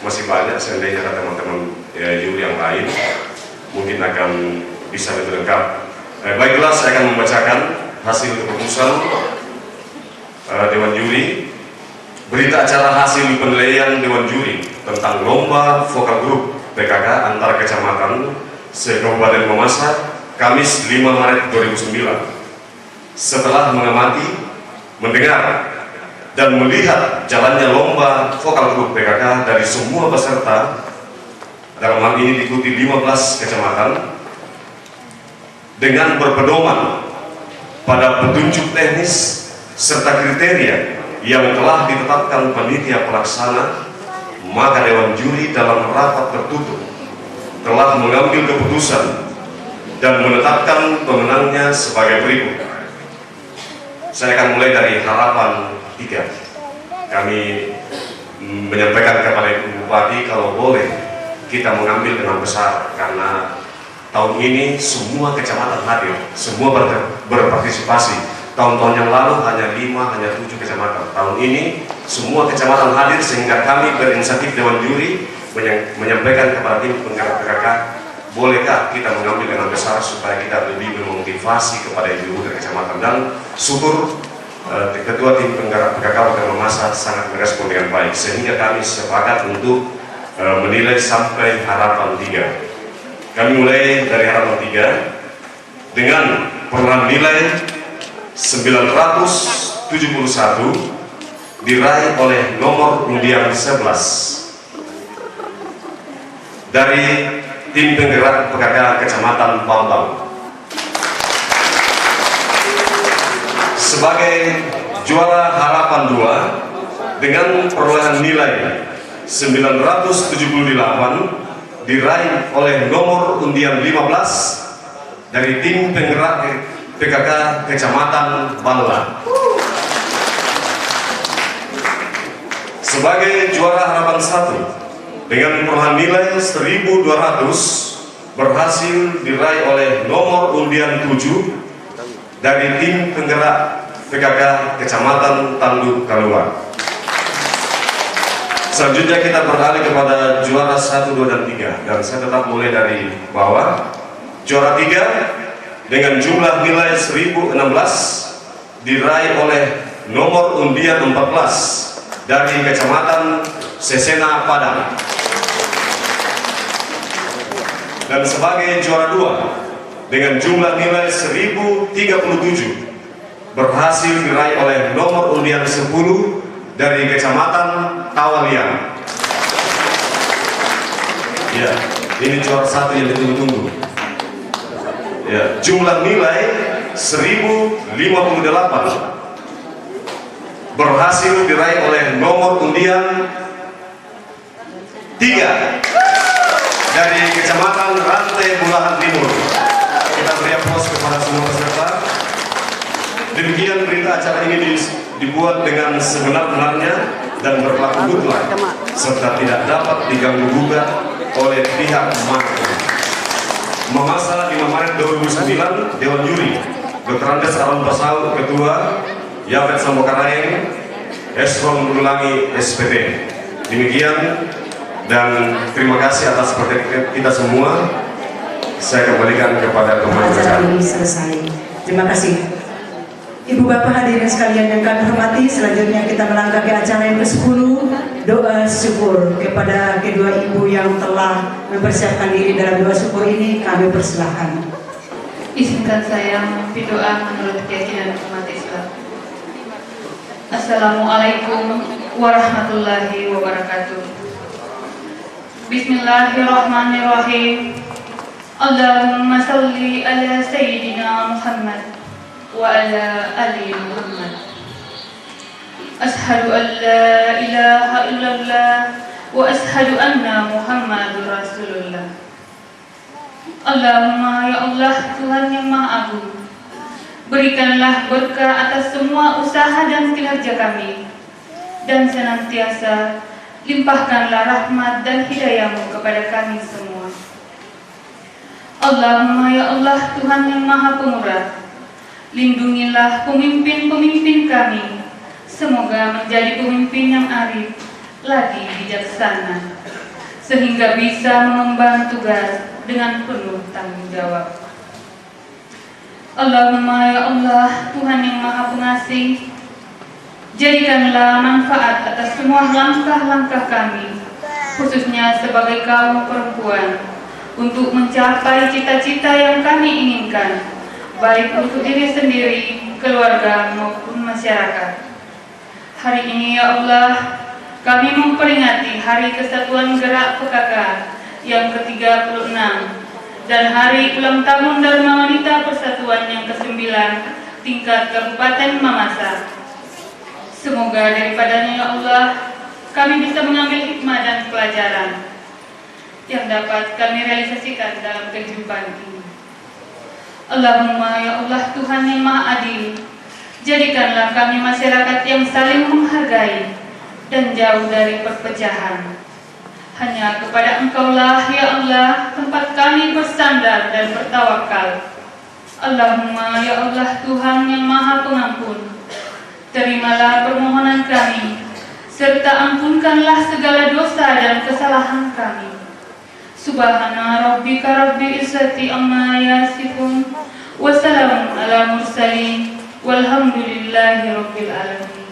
masih banyak, seandainya ada teman-teman juri yang lain mungkin akan bisa lebih lengkap. Baiklah, saya akan membacakan hasil keputusan Dewan Juri. Berita acara hasil penilaian Dewan Juri tentang lomba vokal grup PKK antar kecamatan se-Kabupaten Mamasa, Kamis 5 Maret 2009. Setelah mengamati, mendengar, dan melihat jalannya lomba vokal grup PKK dari semua peserta, dalam hal ini diikuti 15 kecamatan, dengan berpedoman pada petunjuk teknis serta kriteria yang telah ditetapkan panitia pelaksana, maka Dewan Juri dalam rapat tertutup telah mengambil keputusan dan menetapkan pemenangnya sebagai berikut. Saya akan mulai dari harapan 3. Kami menyampaikan kepada Ibu Bupati kalau boleh kita mengambil dengan besar, karena tahun ini semua kecamatan hadir, semua berpartisipasi, Tahun-tahun yang lalu hanya 5, hanya 7 kecamatan. Tahun ini semua kecamatan hadir sehingga kami berinisiatif Dewan Juri menyampaikan kepada tim penggerak PKK, bolehkah kita mengambil dengan besar supaya kita lebih memotivasi kepada ibu dari kecamatan, dan syukur Ketua tim penggerak PKK Kabupaten Mamasa sangat merespon dengan baik sehingga kami sepakat untuk menilai sampai harapan 3. Kami mulai dari harapan 3 dengan perolehan nilai 971 diraih oleh nomor undian 11 dari tim penggerak PKK Kecamatan Bambang. Sebagai juara harapan 2 dengan perolehan nilai 978 diraih oleh nomor undian 15 dari tim penggerak PKK Kecamatan Balla. Sebagai juara harapan 1 dengan perolehan nilai 1200 berhasil diraih oleh nomor undian 7 dari tim penggerak PKK Kecamatan Tanduk Kaluar. Selanjutnya kita beralih kepada juara 1, 2, dan 3, dan saya tetap mulai dari bawah. Juara 3 dengan jumlah nilai 1016 diraih oleh nomor undian 14 dari Kecamatan Sesena Padang. Dan sebagai juara 2 dengan jumlah nilai 1037 berhasil diraih oleh nomor undian 10 dari Kecamatan Tawalian. Ya, ini juara 1 yang ditunggu-tunggu. Ya, jumlah nilai 1058 berhasil diraih oleh nomor undian 3 dari Kecamatan Rantai Bulahan Timur. Kita beri aplaus kepada semua peserta. Demikian berita acara ini dibuat dengan sebenar-benarnya dan berlaku mutlak serta tidak dapat diganggu gugat oleh pihak manapun. Mamasa 5 Maret 2009, Dewan Juri Dr. Andes Aron Pasau Ketua, Yafet Sambokaraeng, Esron Ulangi SPT. Demikian, dan terima kasih atas perhatian kita semua. Saya kembalikan kepada teman-teman. Acara ini selesai. Terima kasih. Ibu Bapak hadirin sekalian yang kami hormati, selanjutnya kita melangkah ke acara yang ke-10, doa syukur kepada kedua ibu yang telah mempersiapkan diri dalam doa syukur ini. Kami persilahkan. Izinkan saya memimpin doa menurut keyakinan umat Islam. Assalamualaikum warahmatullahi wabarakatuh. Bismillahirrahmanirrahim. Allahumma salli ala Sayyidina Muhammad wa ala ali Muhammad. Ashhadu an la ilaha illallah wa ashhadu anna Muhammadur Rasulullah. Allahumma ya Allah, Tuhan yang Maha Agung, berikanlah berkah atas semua usaha dan kinerja kami, dan senantiasa limpahkanlah rahmat dan hidayah-Mu kepada kami semua. Allahumma ya Allah, Tuhan yang Maha Pemurah, lindungilah pemimpin-pemimpin kami, semoga menjadi pemimpin yang arif, lagi bijaksana, sehingga bisa mengemban tugas dengan penuh tanggung jawab. Allahumma ya Allah, Tuhan yang Maha Pengasih, jadikanlah manfaat atas semua langkah-langkah kami, khususnya sebagai kaum perempuan, untuk mencapai cita-cita yang kami inginkan, baik untuk diri sendiri, keluarga, maupun masyarakat. Hari ini ya Allah, kami memperingati Hari Kesatuan Gerak PKK yang ke-36 dan Hari Ulang Tahun Dharma Wanita Persatuan yang ke-9 tingkat Kabupaten Mamasa. Semoga daripadanya ya Allah, kami bisa mengambil hikmah dan pelajaran yang dapat kami realisasikan dalam kehidupan ini. Allahumma ya Allah, Tuhan yang Maha Adil, jadikanlah kami masyarakat yang saling menghargai dan jauh dari perpecahan. Hanya kepada Engkaulah ya Allah tempat kami bersandar dan bertawakal. Allahumma ya Allah Tuhan yang Maha Pengampun, terimalah permohonan kami, serta ampunkanlah segala dosa dan kesalahan kami. Subhana rabbika rabbil izzati amma yasifun, wassalamun ala mursalin, walhamdulillahi rabbil alamin.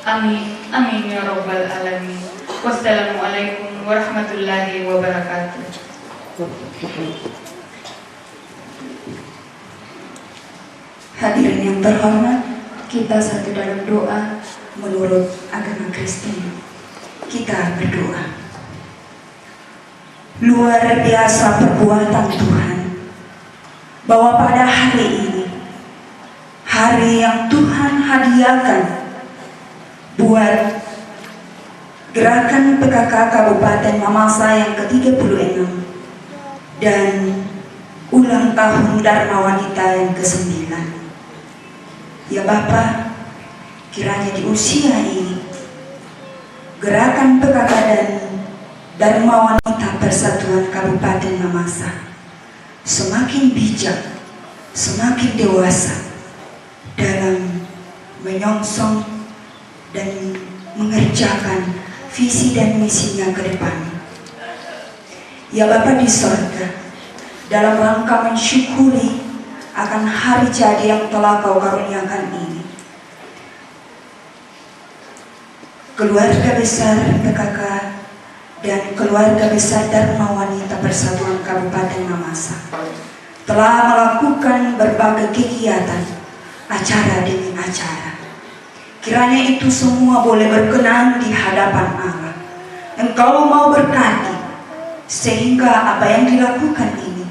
Amin, amin ya rabbal alamin. Wassalamualaikum warahmatullahi wabarakatuh. Hadirin yang terhormat, kita satu dalam doa menurut agama Kristen. Kita berdoa. Luar biasa perbuatan Tuhan, bahwa pada hari ini, hari yang Tuhan hadiahkan buat gerakan PKK Kabupaten Mamasa yang ke-36 dan ulang tahun Dharma Wanita yang ke-9. Ya Bapa, kiranya di usia ini gerakan PKK dan Dharma Wanita Persatuan Kabupaten Mamasa semakin bijak, semakin dewasa dalam menyongsong dan mengerjakan visi dan misinya ke depan. Ya Bapa di sorga, dalam rangka mensyukuri akan hari jadi yang telah Kau karuniakan ini, keluarga besar PKK dan keluarga besar Dharma Wanita Persatuan Kabupaten Mamasa telah melakukan berbagai kegiatan, acara demi acara. Kiranya itu semua boleh berkenan di hadapan Allah. Engkau mau berkati sehingga apa yang dilakukan ini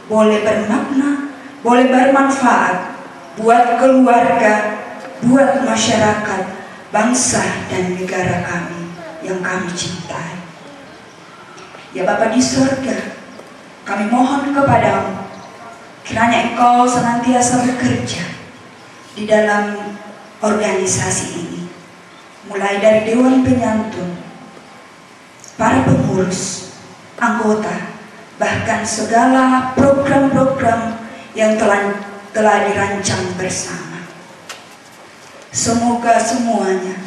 boleh bermakna, boleh bermanfaat buat keluarga, buat masyarakat, bangsa dan negara kami yang kami cintai. Ya Bapa di surga, kami mohon kepadamu, kiranya Engkau senantiasa bekerja di dalam organisasi ini, mulai dari Dewan Penyantun, para pengurus, anggota, bahkan segala program-program yang telah dirancang bersama. Semoga semuanya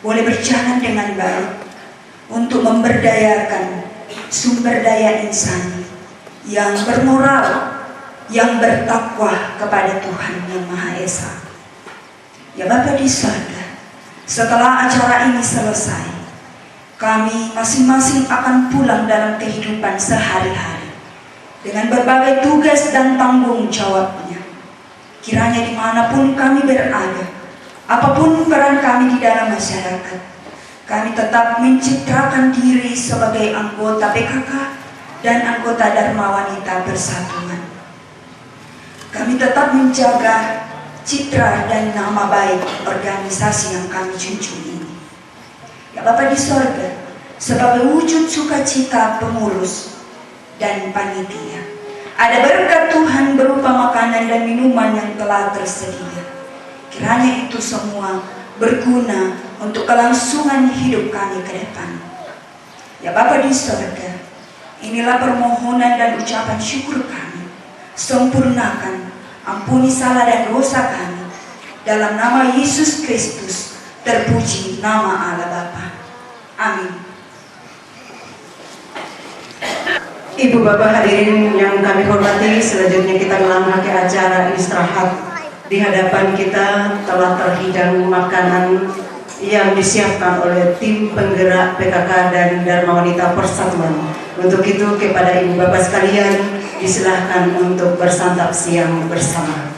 boleh berjalan dengan baik untuk memberdayakan sumber daya insani yang bermoral, yang bertakwa kepada Tuhan Yang Maha Esa. Ya Bapa di surga, setelah acara ini selesai, kami masing-masing akan pulang dalam kehidupan sehari-hari dengan berbagai tugas dan tanggung jawabnya. Kiranya dimanapun kami berada, apapun peran kami di dalam masyarakat, kami tetap mencitrakan diri sebagai anggota PKK dan anggota Dharma Wanita Persatuan. Kami tetap menjaga citra dan nama baik organisasi yang kami junjung ini. Ya Bapa di sorga, sebagai wujud sukacita pengurus dan panitia, ada berkat Tuhan berupa makanan dan minuman yang telah tersedia. Kiranya itu semua berguna untuk kelangsungan hidup kami ke depan. Ya Bapa di sorga, inilah permohonan dan ucapan syukur kami. Sempurnakan, ampuni salah dan dosa kami. Dalam nama Yesus Kristus, terpuji nama Allah Bapa. Amin. Ibu Bapak hadirin yang kami hormati, selanjutnya kita melangkah ke acara istirahat. Di hadapan kita telah terhidang makanan yang disiapkan oleh tim penggerak PKK dan Dharma Wanita Persatuan. Untuk itu kepada Ibu Bapak sekalian, disilahkan untuk bersantap siang bersama.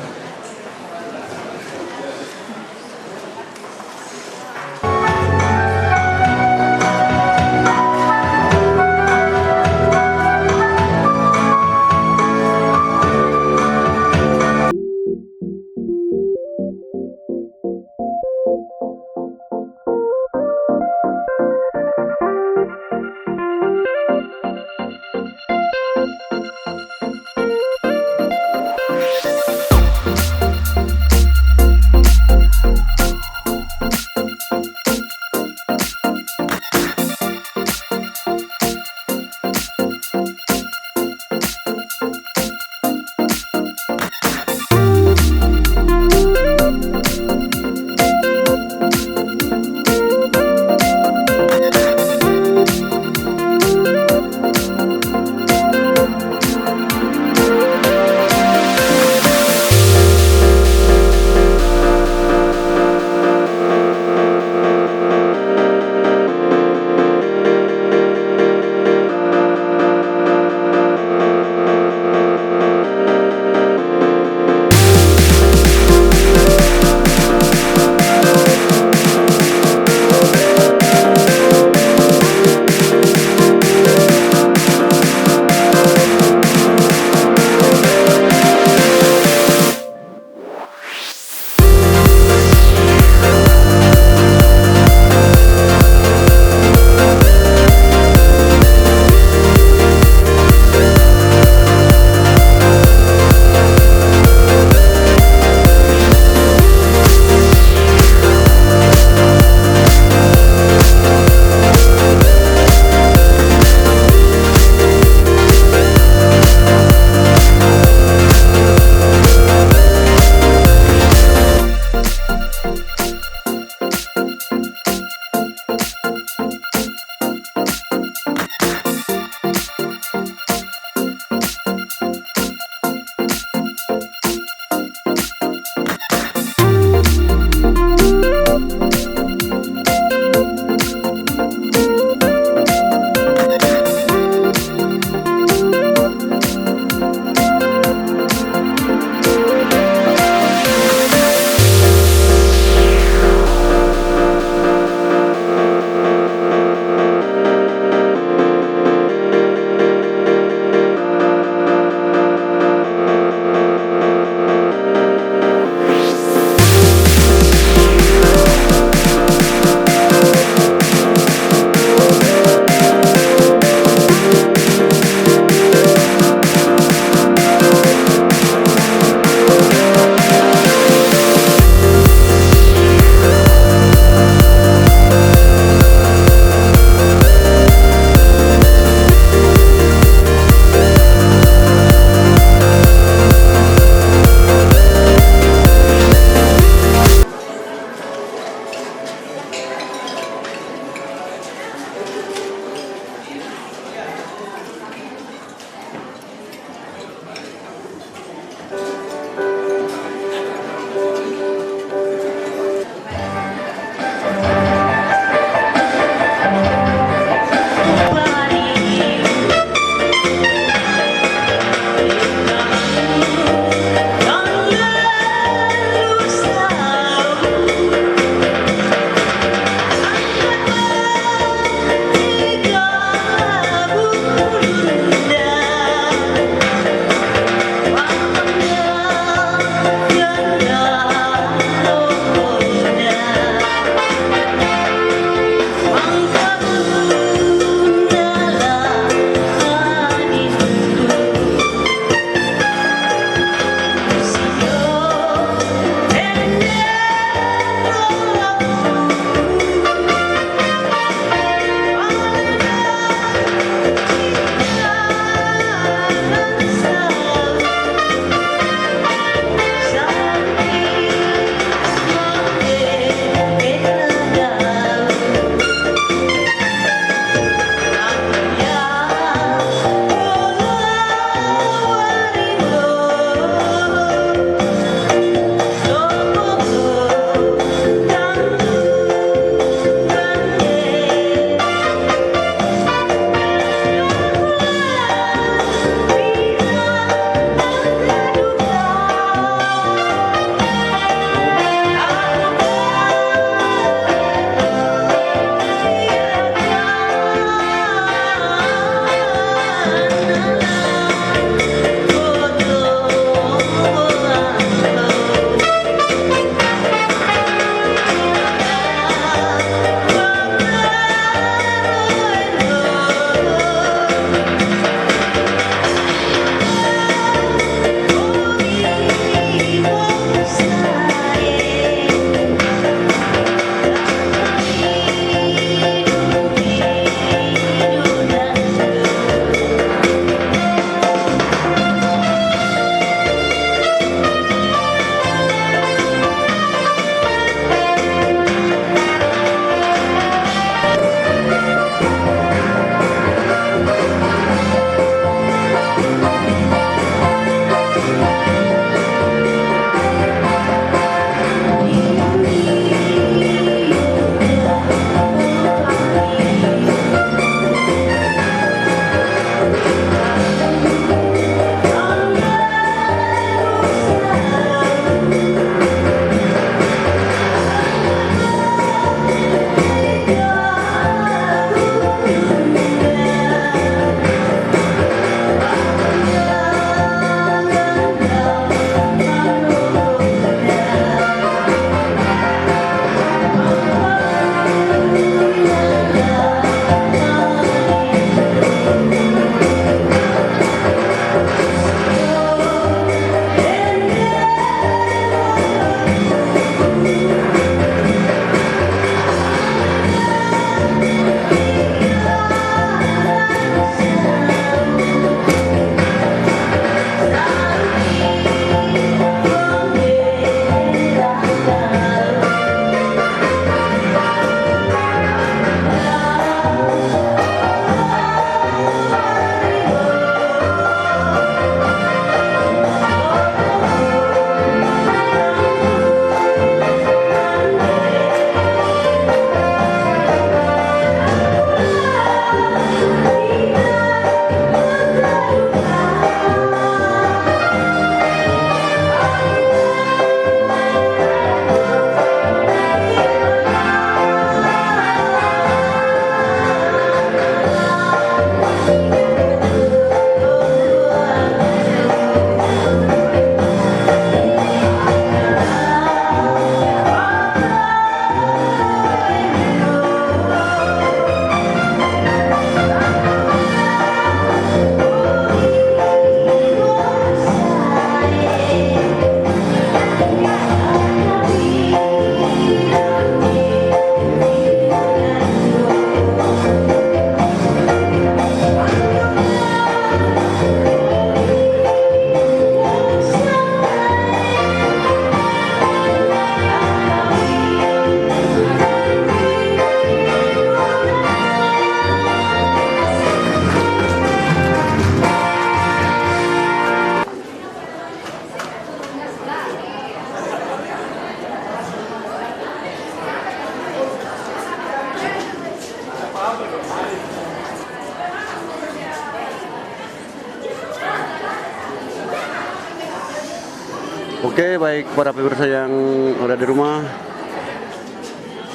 Oke, baik para pemirsa yang ada di rumah,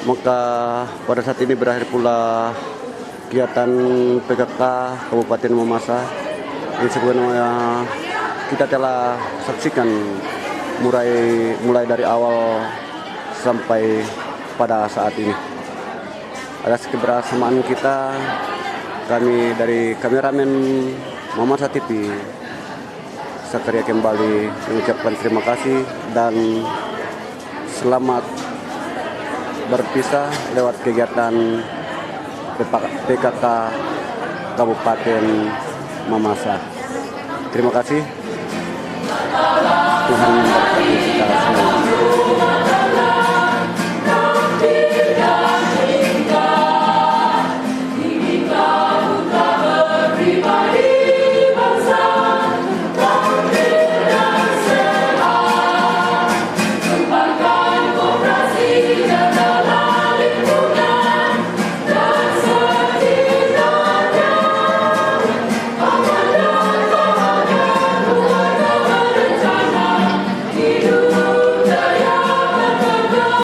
maka pada saat ini berakhir pula kegiatan PKK Kabupaten Mamasa. Ini sebenarnya kita telah saksikan mulai dari awal sampai pada saat ini. Atas kebersamaan kita, kami dari kameramen Mamasa TV, Sakaria kembali mengucapkan terima kasih dan selamat berpisah lewat kegiatan PKK Kabupaten Mamasa. Terima kasih. Tuhan memberkati kita semua.